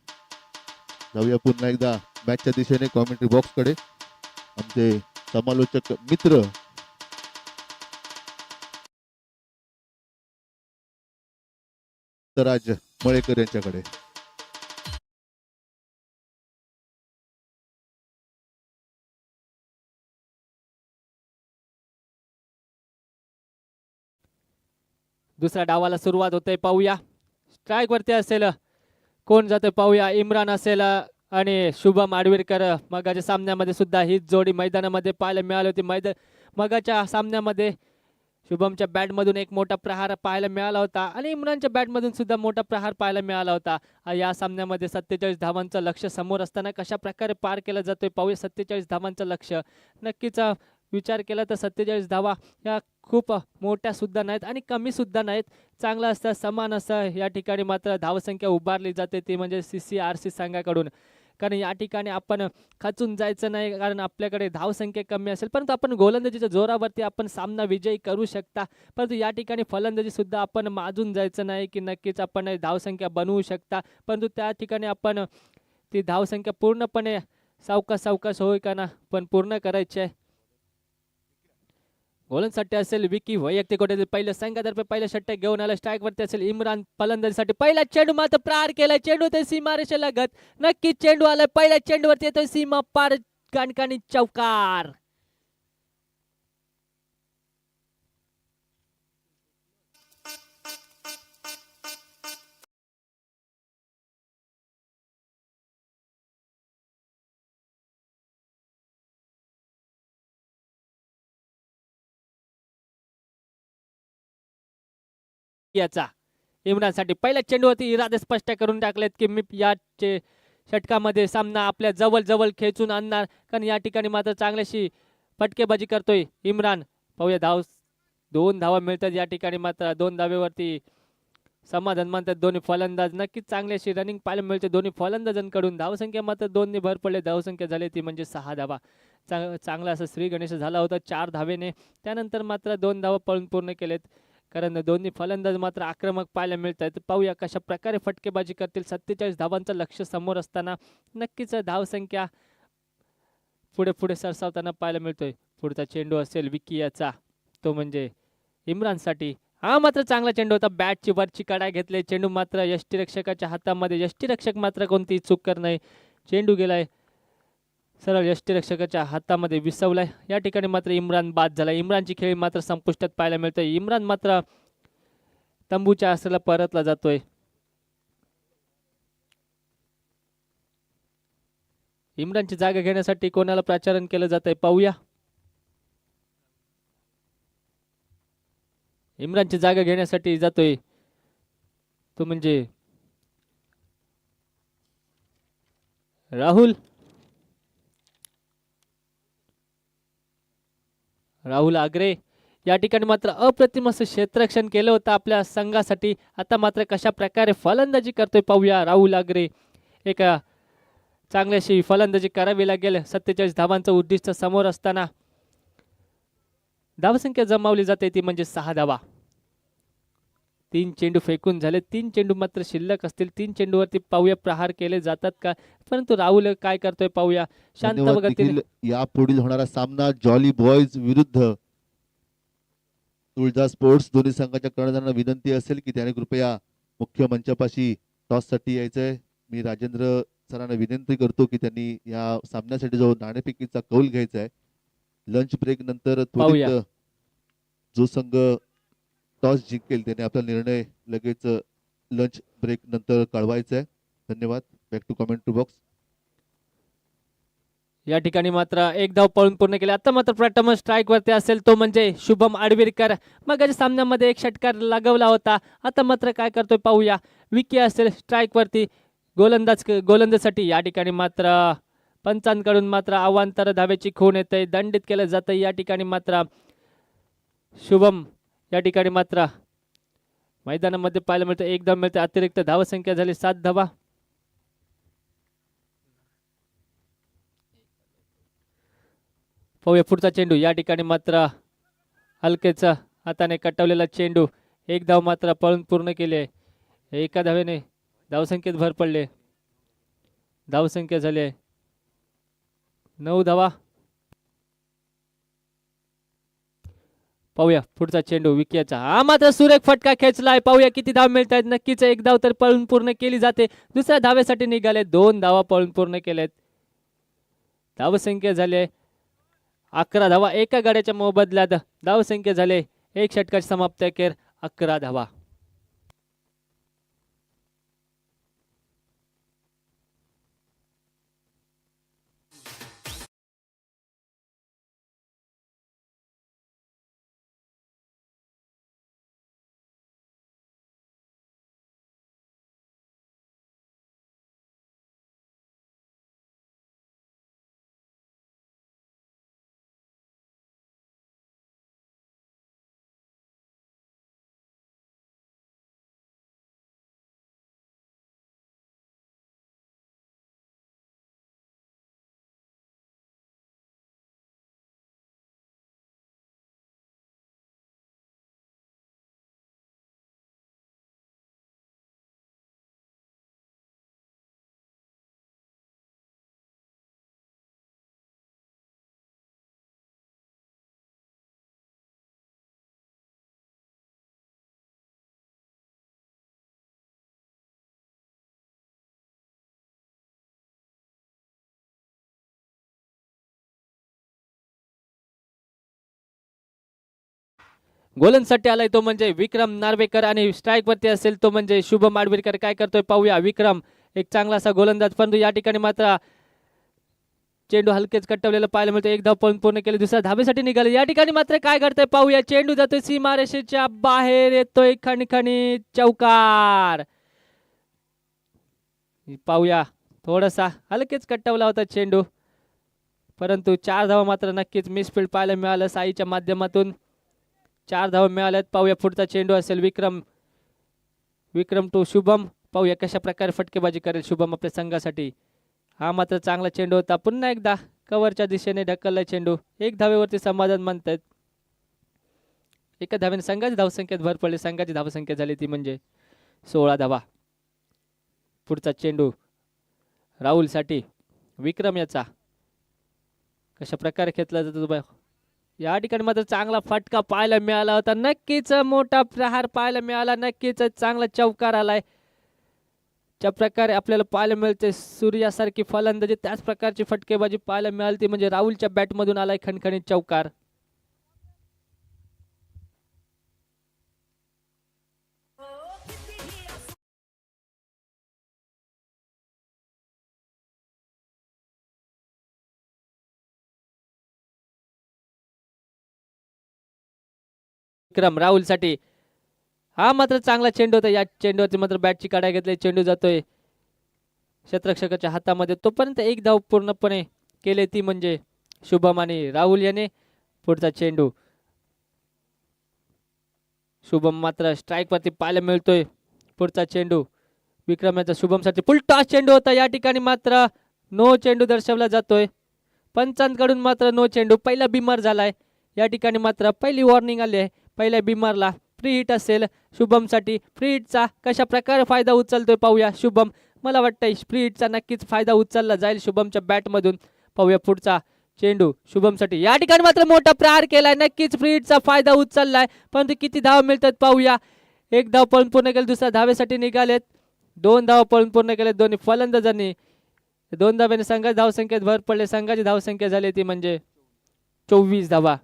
जाऊया पुन्हा एकदा मॅचच्या दिशेने कॉमेंट्री बॉक्स कडे. आमचे समालोचक मित्र राज मळेकर यांच्याकडे. दुसऱ्या डावाला सुरुवात होते. पाहूया स्ट्राईक वरती असेल कोण जाते पाहूया. इम्रान असेल आणि शुभम आडवीरकर. मगाच्या सामन्यामध्ये सुद्धा हीच जोडी मैदानामध्ये पाहायला मिळाली होती. मगाच्या सामन्यामध्ये शुभमच्या बॅटमधून एक मोठा प्रहार पाहायला मिळाला होता आणि इम्रानच्या बॅटमधून सुद्धा मोठा प्रहार पाहायला मिळाला होता. या सामन्यामध्ये 47 धावांचं लक्ष समोर असताना कशा प्रकारे पार केलं जातोय पाहूया. 47 धावांचं लक्ष नक्कीच विचार केला तर 47 धावा या खूप मोठ्या सुद्धा नाहीत आणि कमी सुद्धा नाहीत. चांगलं असतं, समान असं या ठिकाणी मात्र धावसंख्या उभारली जाते ती म्हणजे CCRC संघाकडून. कारण या ठिकाणी आपण खचून जायचं नाही, कारण आपल्याकडे धावसंख्या कमी असेल परंतु आपण गोलंदाजीच्या जोरावरती आपण सामना विजयी करू शकता. परंतु या ठिकाणी फलंदाजी सुद्धा आपण माजून जायचं नाही की नक्कीच आपण धावसंख्या बनवू शकता. परंतु त्या ठिकाणी आपण ती धावसंख्या पूर्णपणे सावकाश होई का ना पण पूर्ण करायची आहे. गोलंदाजीसाठी असेल विकी वैयक्तिक गोलंदाजी पहिल्या संघातर्फे पहिल्या षटक घेऊन आला. स्ट्राईक वरती असेल इम्रान. फलंदाजीसाठी पहिला चेंडू मात्र प्रहार केलाय. चेंडू ते सीमारेषे लगत. नक्कीच चेंडू आलाय. पहिल्या चेंडूवरती येतोय सीमा पार. कणकणी चौकार. याचा इम्रानसाठी पहिल्या चेंडूवरती इरादे स्पष्ट करून टाकलेत की मी या षटकामध्ये सामना आपल्या जवळ खेचून आणणार. कारण या ठिकाणी मात्र चांगल्याशी फटकेबाजी करतोय इम्रान. पाहूया 2 धावा मिळतात या ठिकाणी मात्र 2 धावेवरती समाधान मानतात दोन्ही फलंदाज. नक्कीच चांगल्याशी रनिंग पाहायला मिळते दोन्ही फलंदाजांकडून. धावसंख्या मात्र 2 भर पडले. धावसंख्या झाली ती म्हणजे 6 धावा. चांगला असं श्री गणेश झाला होता 4 धावेने. त्यानंतर मात्र 2 धावा पळून पूर्ण केलेत कारण दोन्ही फलंदाज मात्र आक्रमक पाहायला मिळत आहेत. पाहूया कशा प्रकारे फटकेबाजी करतील. 47 धावांचं लक्ष समोर असताना नक्कीच धावसंख्या पुढे सरसावताना पाहायला मिळतोय. पुढचा चेंडू असेल विकी याचा, तो म्हणजे इम्रानसाठी. हा मात्र चांगला चेंडू होता. बॅटची वरची कडा घेतले. चेंडू मात्र यष्टीरक्षकाच्या हातामध्ये. यष्टीरक्षक मात्र कोणतीही चूक कर नाही. चेंडू गेलाय सरळ यष्टीरक्षकाच्या हातामध्ये विसवलाय. या ठिकाणी मात्र इम्रान बाद झाला. इम्रानची खेळी मात्र संपुष्टात पाहायला मिळतोय. इम्रान मात्र तंबूच्या आसराला परतला जातोय. इम्रानची जागा घेण्यासाठी कोणाला प्राचारण केलं जातंय पाहूया. इम्रानची जागा घेण्यासाठी जातोय तो म्हणजे राहुल आग्रे. या ठिकाणी मात्र अप्रतिम असं क्षेत्ररक्षण केलं होतं आपल्या संघासाठी. आता मात्र कशा प्रकारे फलंदाजी करतोय पाहूया राहुल आगरे. एका चांगल्याशी फलंदाजी करावी लागेल. 47 धावांचं उद्दिष्ट समोर असताना धावसंख्या जमावली जाते ती म्हणजे 6 धावा. 3 चेंडू फेकून झाले, 3 चेंडू मात्र शिल्लक असतील. 3 चेंडूवरती पाहूया प्रहार केले जातात का, परंतु राहुल काय करतोय पाहूया. शांत धन्यवाद गतीने निखिल. या पुढील होणारा सामना जॉली बॉयज विरुद्ध तुळजा स्पोर्ट्स. दोन्ही संघाच्या कर्णधारांना विनंती असेल की त्याने कृपया मुख्य मंचापाशी टॉस साठी यायचंय. मी राजेंद्र सरांना विनंती करतो की त्यांनी या सामन्यासाठी जो नाणेफेकीचा कौल घ्यायचा आहे. लंच ब्रेक नंतर पाहूया. त्वरित जो संघ टॉस जिंकेल त्याने आपला निर्णय लगेच लंच ब्रेक नंतर कळवायचा आहे. धन्यवाद. Back to commentary box. या ठिकाणी मात्र एक धाव पळून पूर्ण केले. आता मात्र प्रथम स्ट्राईक वरती असेल तो म्हणजे शुभम आडवीरकर. मगाच्या सामन्यामध्ये एक षटकार लागवला होता. आता मात्र काय करतोय पाहूया. विकी असेल स्ट्राईक वरती गोलंदाजसाठी. या ठिकाणी मात्र पंचांकडून मात्र अवांतर धावेची खून येते, दंडित केलं जातं. या ठिकाणी मात्र शुभम या ठिकाणी मात्र मैदानामध्ये पाहायला मिळतं. एक धाव मिळते. अतिरिक्त धावसंख्या झाली 7 धावा. पाहूया पुढचा चेंडू. या ठिकाणी मात्र हलकेच हाताने कटवलेला चेंडू. एक धाव मात्र पळून पूर्ण केले. एका धावेने धावसंख्येत भर पडले. धावसंख्या झाली 9 धावा. पाहूया पुढचा चेंडू विकीचा. हा मात्र सुरेख फटका खेचलाय. पाहूया किती धाव मिळत आहेत. नक्कीच एक धाव तर पळून पूर्ण केली जाते. दुसऱ्या धावेसाठी निघाले. 2 धावा पळून पूर्ण केलेत. धावसंख्या झाली 11 धावा. एका गाड्याच्या मोबदल्यात धावसंख्या झाले एक षटकार समाप्त अखेर 11 धावा. गोलंदाजसाठी आलाय तो म्हणजे विक्रम नार्वेकर आणि स्ट्राईक वरती असेल तो म्हणजे शुभम आडवीरकर. काय करतोय पाहूया. विक्रम एक चांगला असा गोलंदाज, परंतु या ठिकाणी मात्र चेंडू हलकेच कटवलेलं पाहायला मिळतं. एक धाव पळून पूर्ण केले. दुसऱ्या धावेसाठी निघाले. या ठिकाणी मात्र काय करतोय पाहूया. चेंडू जातोय सीमारेषेच्या बाहेर, येतोय खणखणी चौकार. पाहूया थोडासा हलकेच कटवला होता चेंडू, परंतु 4 धावा मात्र नक्कीच मिसफील्ड पाहायला मिळालं साईच्या माध्यमातून. 4 धावा मिळाल्यात. पाहूया पुढचा चेंडू असेल विक्रम टू शुभम. पाहूया कशा प्रकारे फटकेबाजी करेल शुभम आपल्या संघासाठी. हा मात्र चांगला चेंडू होता. पुन्हा एकदा कव्हरच्या दिशेने ढकलला चेंडू. एक धावेवरती समाधान मानतायत. एका धावेने संघाची धावसंख्येत भर पडली. संघाची धावसंख्या झाली ती म्हणजे 16 धावा. पुढचा चेंडू राहुलसाठी. विक्रम याचा कशा प्रकारे खेचला जातो. या ठिकाणी मात्र चांगला फटका पाहायला मिळाला होता. नक्कीच मोठा प्रहार पाहायला मिळाला. नक्कीच चांगला चौकार आलाय. ज्या प्रकारे आपल्याला पाहायला मिळते सूर्यासारखी फलंदाजी, त्याच प्रकारची फटकेबाजी पाहायला मिळाली ती म्हणजे राहुलच्या बॅटमधून आलाय खणखणीत चौकार. विक्रम राहुलसाठी. हा मात्र चांगला चेंडू होता. या चेंडूवरती मात्र बॅटची काढा घेतली. चेंडू जातोय क्षेत्ररक्षकाच्या हातामध्ये. तोपर्यंत एक धाव पूर्णपणे केले ती म्हणजे शुभम आणि राहुल याने. पुढचा चेंडू शुभम मात्र स्ट्राईक वरती पाहायला मिळतोय. पुढचा चेंडू विक्रम याचा शुभमसाठी फुल टॉस चेंडू होता. या ठिकाणी मात्र नो चेंडू दर्शवला जातोय. पंचांकडून मात्र नो चेंडू. पहिला बिमार झालाय. या ठिकाणी मात्र पहिली वॉर्निंग आली आहे. पहिल्या बिमारला फ्री हिट असेल शुभमसाठी. फ्री हिटचा कशा प्रकारे फायदा उचलतोय पाहूया शुभम. मला वाटतंय फ्री हिटचा नक्कीच फायदा उचलला जाईल शुभमच्या बॅटमधून. पाहूया पुढचा चेंडू शुभमसाठी. या ठिकाणी मात्र मोठा प्रहार केलाय. नक्कीच फ्री हिटचा फायदा उचललाय. परंतु किती धाव मिळतात पाहूया. एक धाव पळून पूर्ण केलं. दुसऱ्या धावेसाठी निघालेत. 2 धाव पळून पूर्ण केले दोन्ही फलंदाजांनी. 2 धाव्याने संघाच्या धावसंख्येत भर पडले. संघाची धावसंख्या झाली ती म्हणजे 24 धावा.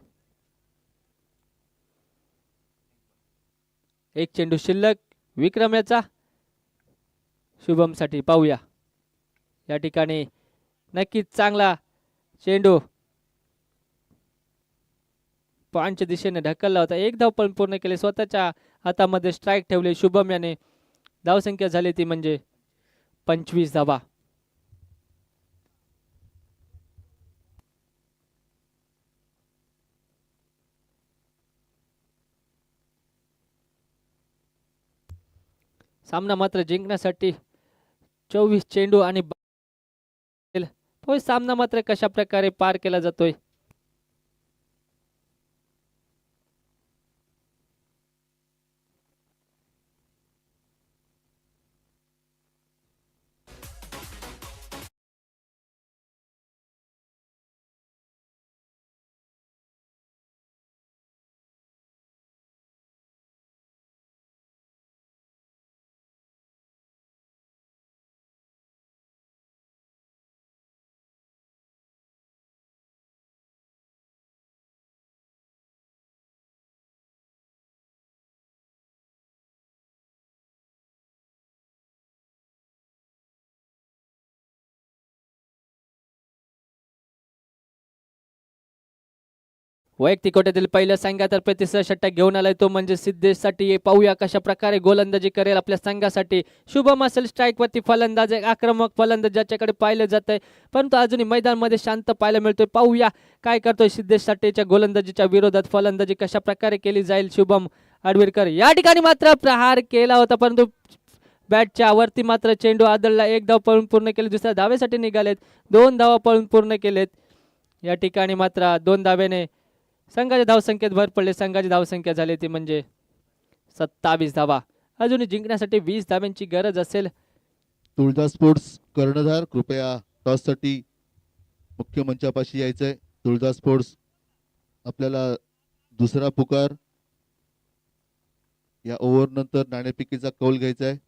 एक चेंडू शिल्लक विक्रम याचा शुभमसाठी. पाहूया या ठिकाणी नक्कीच चांगला चेंडू पॉईंटच्या दिशेने ढकलला होता. एक धाव पण पूर्ण केले. स्वतःच्या हातामध्ये स्ट्राईक ठेवले शुभम याने. धावसंख्या झाली ती म्हणजे 25 धावा. सामना मात्र जिंकण्यासाठी 24 चेंडू आणि सामना मात्र कशा प्रकारे पार केला जातोय. वैयक्तिक कोट्यातील पहिल्या संघातर्फे तिसरा षटक घेऊन आलाय तो म्हणजे सिद्धेशसाठी. पाहूया कशा प्रकारे गोलंदाजी करेल आपल्या संघासाठी. शुभम असेल स्ट्राईक वरती. फलंदाज एक आक्रमक फलंदाज ज्याच्याकडे पाहिलं जात आहे. परंतु अजूनही मैदानामध्ये शांत पाहायला मिळतोय. पाहूया काय करतोय सिद्धेशसाठीच्या गोलंदाजीच्या विरोधात फलंदाजी कशा प्रकारे केली जाईल. शुभम आडवेरकर या ठिकाणी मात्र प्रहार केला होता परंतु बॅटच्या वरती मात्र चेंडू आदळला. एक धाव पळून पूर्ण केली. दुसऱ्या धावेसाठी निघालेत. 2 धावा पळून पूर्ण केलेत. या ठिकाणी मात्र 2 धावेने संघाच्या धावसंख्येत भर पडले. संघाची धावसंख्या झाली ती म्हणजे 27 धावा. अजूनही जिंकण्यासाठी 20 धाव्यांची गरज असेल. तुळजा स्पोर्ट्स कर्णधार कृपया टॉससाठी मुख्य मंचापाशी यायचंय. तुळजा स्पोर्ट्स आपल्याला दुसरा पुकार या ओव्हर नंतर नाणेफेकीचा कौल घ्यायचा आहे.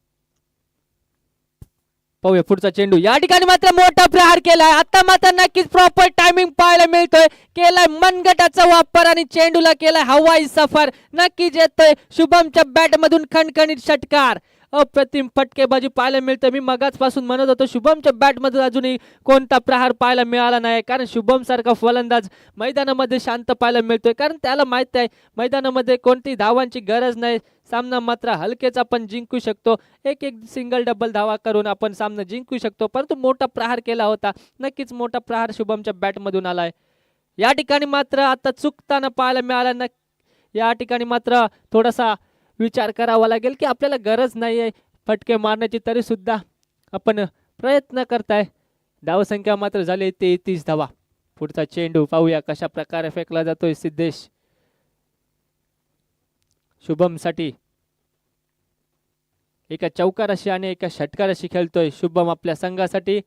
पाहूया पुढचा चेंडू. या ठिकाणी मात्र मोठा प्रहार केलाय. आता मात्र नक्कीच प्रॉपर टायमिंग पाहायला मिळतोय. केलाय मनगटाचा वापर आणि चेंडूला केलाय हवाई सफर. नक्कीच येतोय शुभमच्या बॅट मधून खणखणीत षटकार. अप्रतिम फटकेबाजी पाहायला मिळते. मी मगाचपासून म्हणत होतो शुभमच्या बॅट मधून अजूनही कोणता प्रहार पाहायला मिळाला नाही. कारण शुभम सारखा फलंदाज मैदानामध्ये शांत पाहायला मिळतोय. कारण त्याला माहित आहे मैदानामध्ये कोणती धावांची गरज नाही. सामना मात्र हलकेच आपण जिंकू शकतो. एक सिंगल डबल धावा करून आपण सामना जिंकू शकतो. परंतु मोठा प्रहार केला होता. नक्कीच मोठा प्रहार शुभमच्या बॅट मधून आलाय. या ठिकाणी मात्र आता चुकताना पाहायला मिळाला. या ठिकाणी मात्र थोडासा विचार करावा लागेल की आपल्याला गरज नाही आहे फटके मारण्याची तरी सुद्धा आपण प्रयत्न करताय. धावसंख्या मात्र झाली 33 धावा. पुढचा चेंडू पाहूया कशा प्रकारे फेकला जातोय. सिद्धेश शुभमसाठी एका चौकाराशी आणि एका षटकाराशी खेळतोय शुभम आपल्या संघासाठी.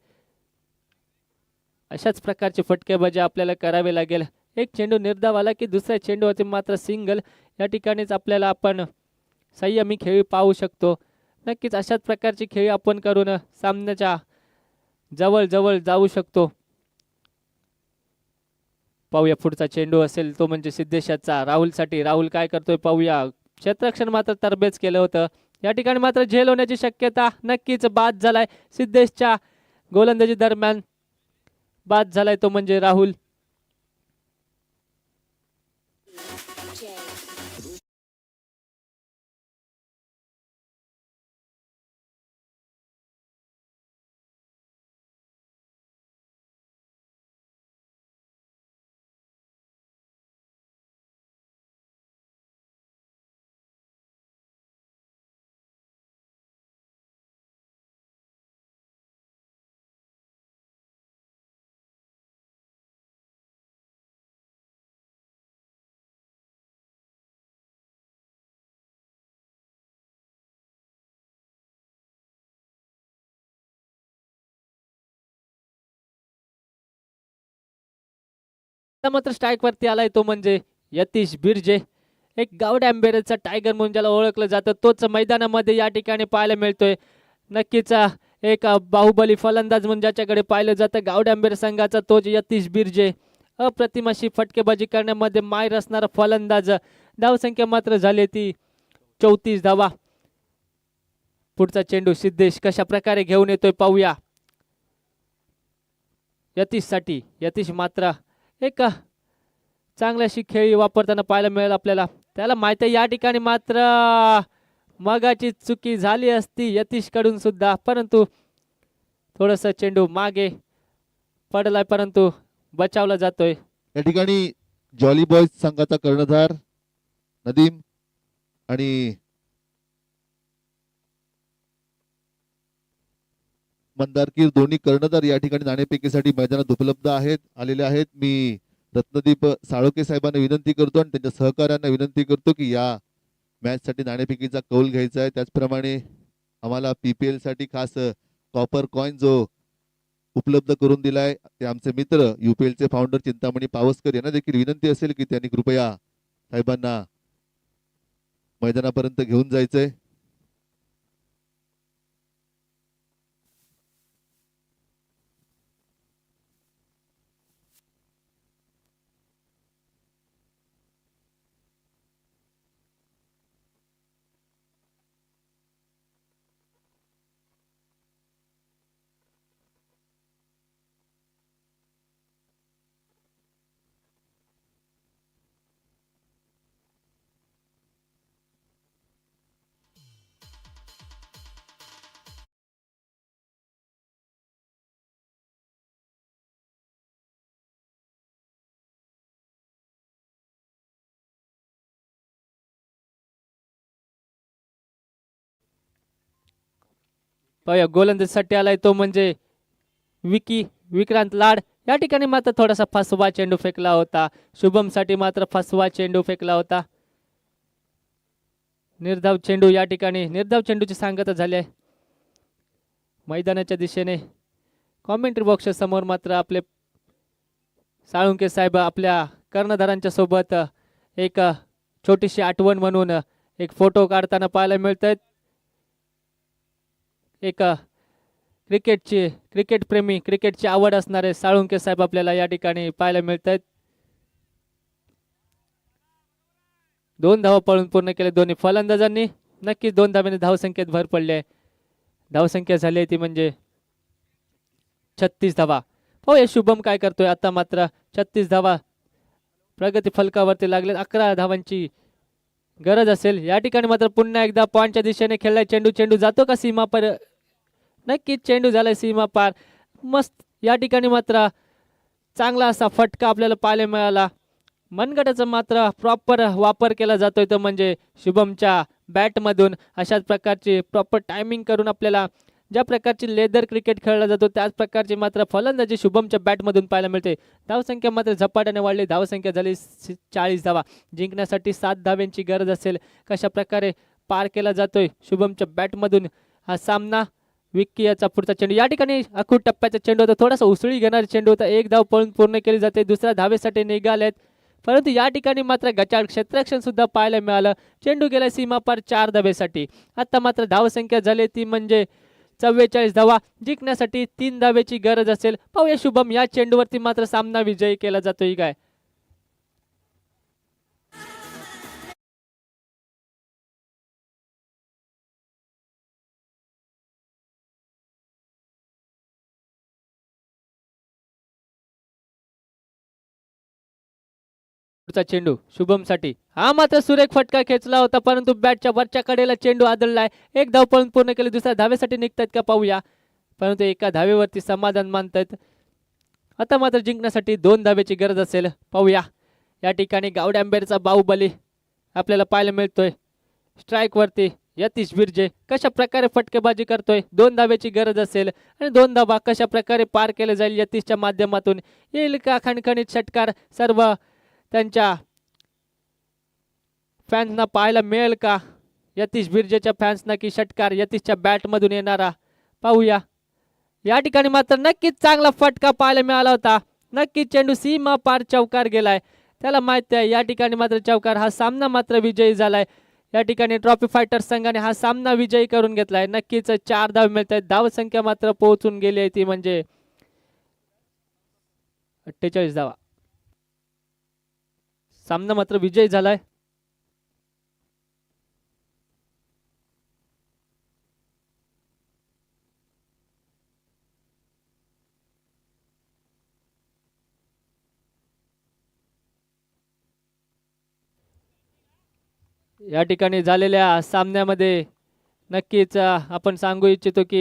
अशाच प्रकारची फटकेबाजी आपल्याला करावी लागेल. एक चेंडू निर्धाव आला की दुसऱ्या चेंडूवरती मात्र सिंगल. या ठिकाणीच आपल्याला आपण संयमी खेळी पाहू शकतो. नक्कीच अशाच प्रकारची खेळी आपण करून सामन्याच्या जवळ जवळ जाऊ शकतो. पाहूया पुढचा चेंडू असेल तो म्हणजे सिद्धेशाचा राहुलसाठी. राहुल काय करतोय पाहूया. क्षेत्ररक्षण मात्र तरबेज केलं होतं. या ठिकाणी मात्र झेल होण्याची शक्यता नक्कीच बाद झालाय. सिद्धेशच्या गोलंदाजी दरम्यान बाद झालाय तो म्हणजे राहुल. आता मात्र स्ट्राईक वरती आलाय तो म्हणजे यतीश बिर्जे, एक गावडे आंबेरचा टायगर म्हणून ज्याला ओळखलं जातं, तोच मैदानामध्ये या ठिकाणी पाहायला मिळतोय. नक्कीच एक बाहुबली फलंदाज म्हणून ज्याच्याकडे पाहिलं जातं गावडे आंबेर संघाचा तोच यतीश बिर्जे. अप्रतिम अशी फटकेबाजी करण्यामध्ये माहिर असणारा फलंदाज. धावसंख्या मात्र झाली ती 34 धावा. पुढचा चेंडू सिद्धेश कशा प्रकारे घेऊन येतोय पाहूया. यतीश साठी, यतीश मात्र एक चांगली अशी खेळी वापरताना पाहायला मिळेल आपल्याला. त्याला माहिती आहे या ठिकाणी मात्र मगाची चुकी झाली असती यतीश कडून सुद्धा, परंतु थोडस चेंडू मागे पडलाय परंतु बचावला जातोय. या ठिकाणी जॉली बॉयज संघाचा कर्णधार नदीम आणि मंदारकीर दोन्ही कर्णधार या ठिकाणी नाणेफेकीसाठी मैदानात उपलब्ध आलेले आहेत. मी रत्नदीप साळोके साहेबांना विनंती करतो आणि त्यांच्या सहकाऱ्यांना विनंती करतो की या मॅच साठी नाणेफेकीचा कौल घ्यायचा आहे. त्याचप्रमाणे आम्हाला PPL साठी खास कॉपर कॉइन जो उपलब्ध करून दिलाय ते आमचे मित्र UPL चे फाउंडर चिंतामणी पावसकर यांना देखील विनंती असेल की त्यांनी कृपया साहेबांना मैदानापर्यंत घेऊन जायचंय. पाहूया गोलंदाजीसाठी आलाय तो म्हणजे विक्रांत लाड. या ठिकाणी मात्र थोडासा फसवा चेंडू फेकला होता. शुभम साठी मात्र फसवा चेंडू फेकला होता. निर्धाव चेंडू, या ठिकाणी निर्धाव चेंडूची सांगता झाली आहे. मैदानाच्या दिशेने कॉमेंट्री बॉक्सच्या समोर मात्र आपले साळुंके साहेब आपल्या कर्णधारांच्या सोबत एक छोटीशी आठवण म्हणून एक फोटो काढताना पाहायला मिळत आहेत. एक क्रिकेट प्रेमी, क्रिकेटची आवड असणारे साळुंके साहेब आपल्याला या ठिकाणी पाहायला मिळत आहेत. 2 धावा पळून पूर्ण केले दोन्ही फलंदाजांनी. नक्कीच 2 धाव्याने धावसंख्येत भर पडली आहे. धावसंख्या झाली आहे ती म्हणजे 36 धावा. हो, हे शुभम काय करतोय आता मात्र 36 धावा प्रगती फलकावरती लागले. 11 धावांची गरज असेल. या ठिकाणी मात्र पुन्हा एकदा पॉइंटच्या दिशेने खेळलाय चेंडू. चेंडू जातो का सीमा पर? नक्कीच चेंडू झालाय सीमा पार. मस्त या ठिकाणी मात्र चांगला असा फटका आपल्याला पाहायला मिळाला. मनगटाचा मात्र प्रॉपर वापर केला जातोय तो म्हणजे शुभमच्या बॅटमधून. अशाच प्रकारची प्रॉपर टायमिंग करून आपल्याला ज्या प्रकारची लेदर क्रिकेट खेळला जातो त्याच प्रकारची मात्र फलंदाजी शुभमच्या बॅटमधून पाहायला मिळते. धावसंख्या मात्र झपाट्याने वाढली. धावसंख्या झाली 40 धावा. जिंकण्यासाठी 7 धाव्यांची गरज असेल. कशा प्रकारे पार केला जातोय शुभमच्या बॅटमधून हा सामना. विक्की याचा पुढचा चेंडू, या ठिकाणी अखूट टप्प्याचा चेंडू होता. थोडासा उसळी घेणारा चेंडू होता. 1 धाव पळून पूर्ण केली जाते. दुसऱ्या धावेसाठी निघालेत परंतु या ठिकाणी मात्र गचाळ क्षेत्ररक्षण सुद्धा पाहायला मिळालं. चेंडू गेला सीमा पार 4 धावेसाठी. आता मात्र धावसंख्या झाली ती म्हणजे 44 धावा. जिंकण्यासाठी 3 धावेची गरज असेल. पाहूया शुभम या चेंडूवरती मात्र सामना विजयी केला जातोय काय. पुढचा चेंडू शुभम साठी. हा मात्र सुरेख फटका खेचला होता परंतु बॅटच्या वरच्या कडेला चेंडू आदळलाय. 1 धाव पळून पूर्ण केली. दुसऱ्या धावेसाठी निघतायत का पाहूया परंतु एका धावेवरती समाधान मानतायत. आता मात्र जिंकण्यासाठी 2 धावेची गरज असेल. पाहूया या ठिकाणी गावडे आंबेरचा बाहुबली आपल्याला पाहायला मिळतोय. स्ट्राईक वरती यतीश बिर्जे कशा प्रकारे फटकेबाजी करतोय. 2 धावेची गरज असेल आणि 2 धावा कशा प्रकारे पार केले जाईल यतीशच्या माध्यमातून. येईल का खणखणीत षटकार सर्व त्यांच्या फॅन्सना पाहायला मिळेल का. यतीश बिर्जेच्या फॅन्सना की षटकार यतीशच्या बॅटमधून येणारा. पाहूया या ठिकाणी मात्र नक्कीच चांगला फटका पाहायला मिळाला होता. नक्की चेंडू सीमा पार चौकार गेलाय. त्याला माहिती आहे या ठिकाणी मात्र चौकार. हा सामना मात्र विजयी झालाय. या ठिकाणी ट्रॉफी फायटर संघाने हा सामना विजयी करून घेतलाय. नक्कीच 4 धाव मिळत आहेत. धाव संख्या मात्र पोहोचून गेली आहे ती म्हणजे 48 धावा. सामना मात्र विजयी झालाय. या ठिकाणी झालेल्या सामन्यामध्ये नक्कीच आपण सांगू इच्छितो की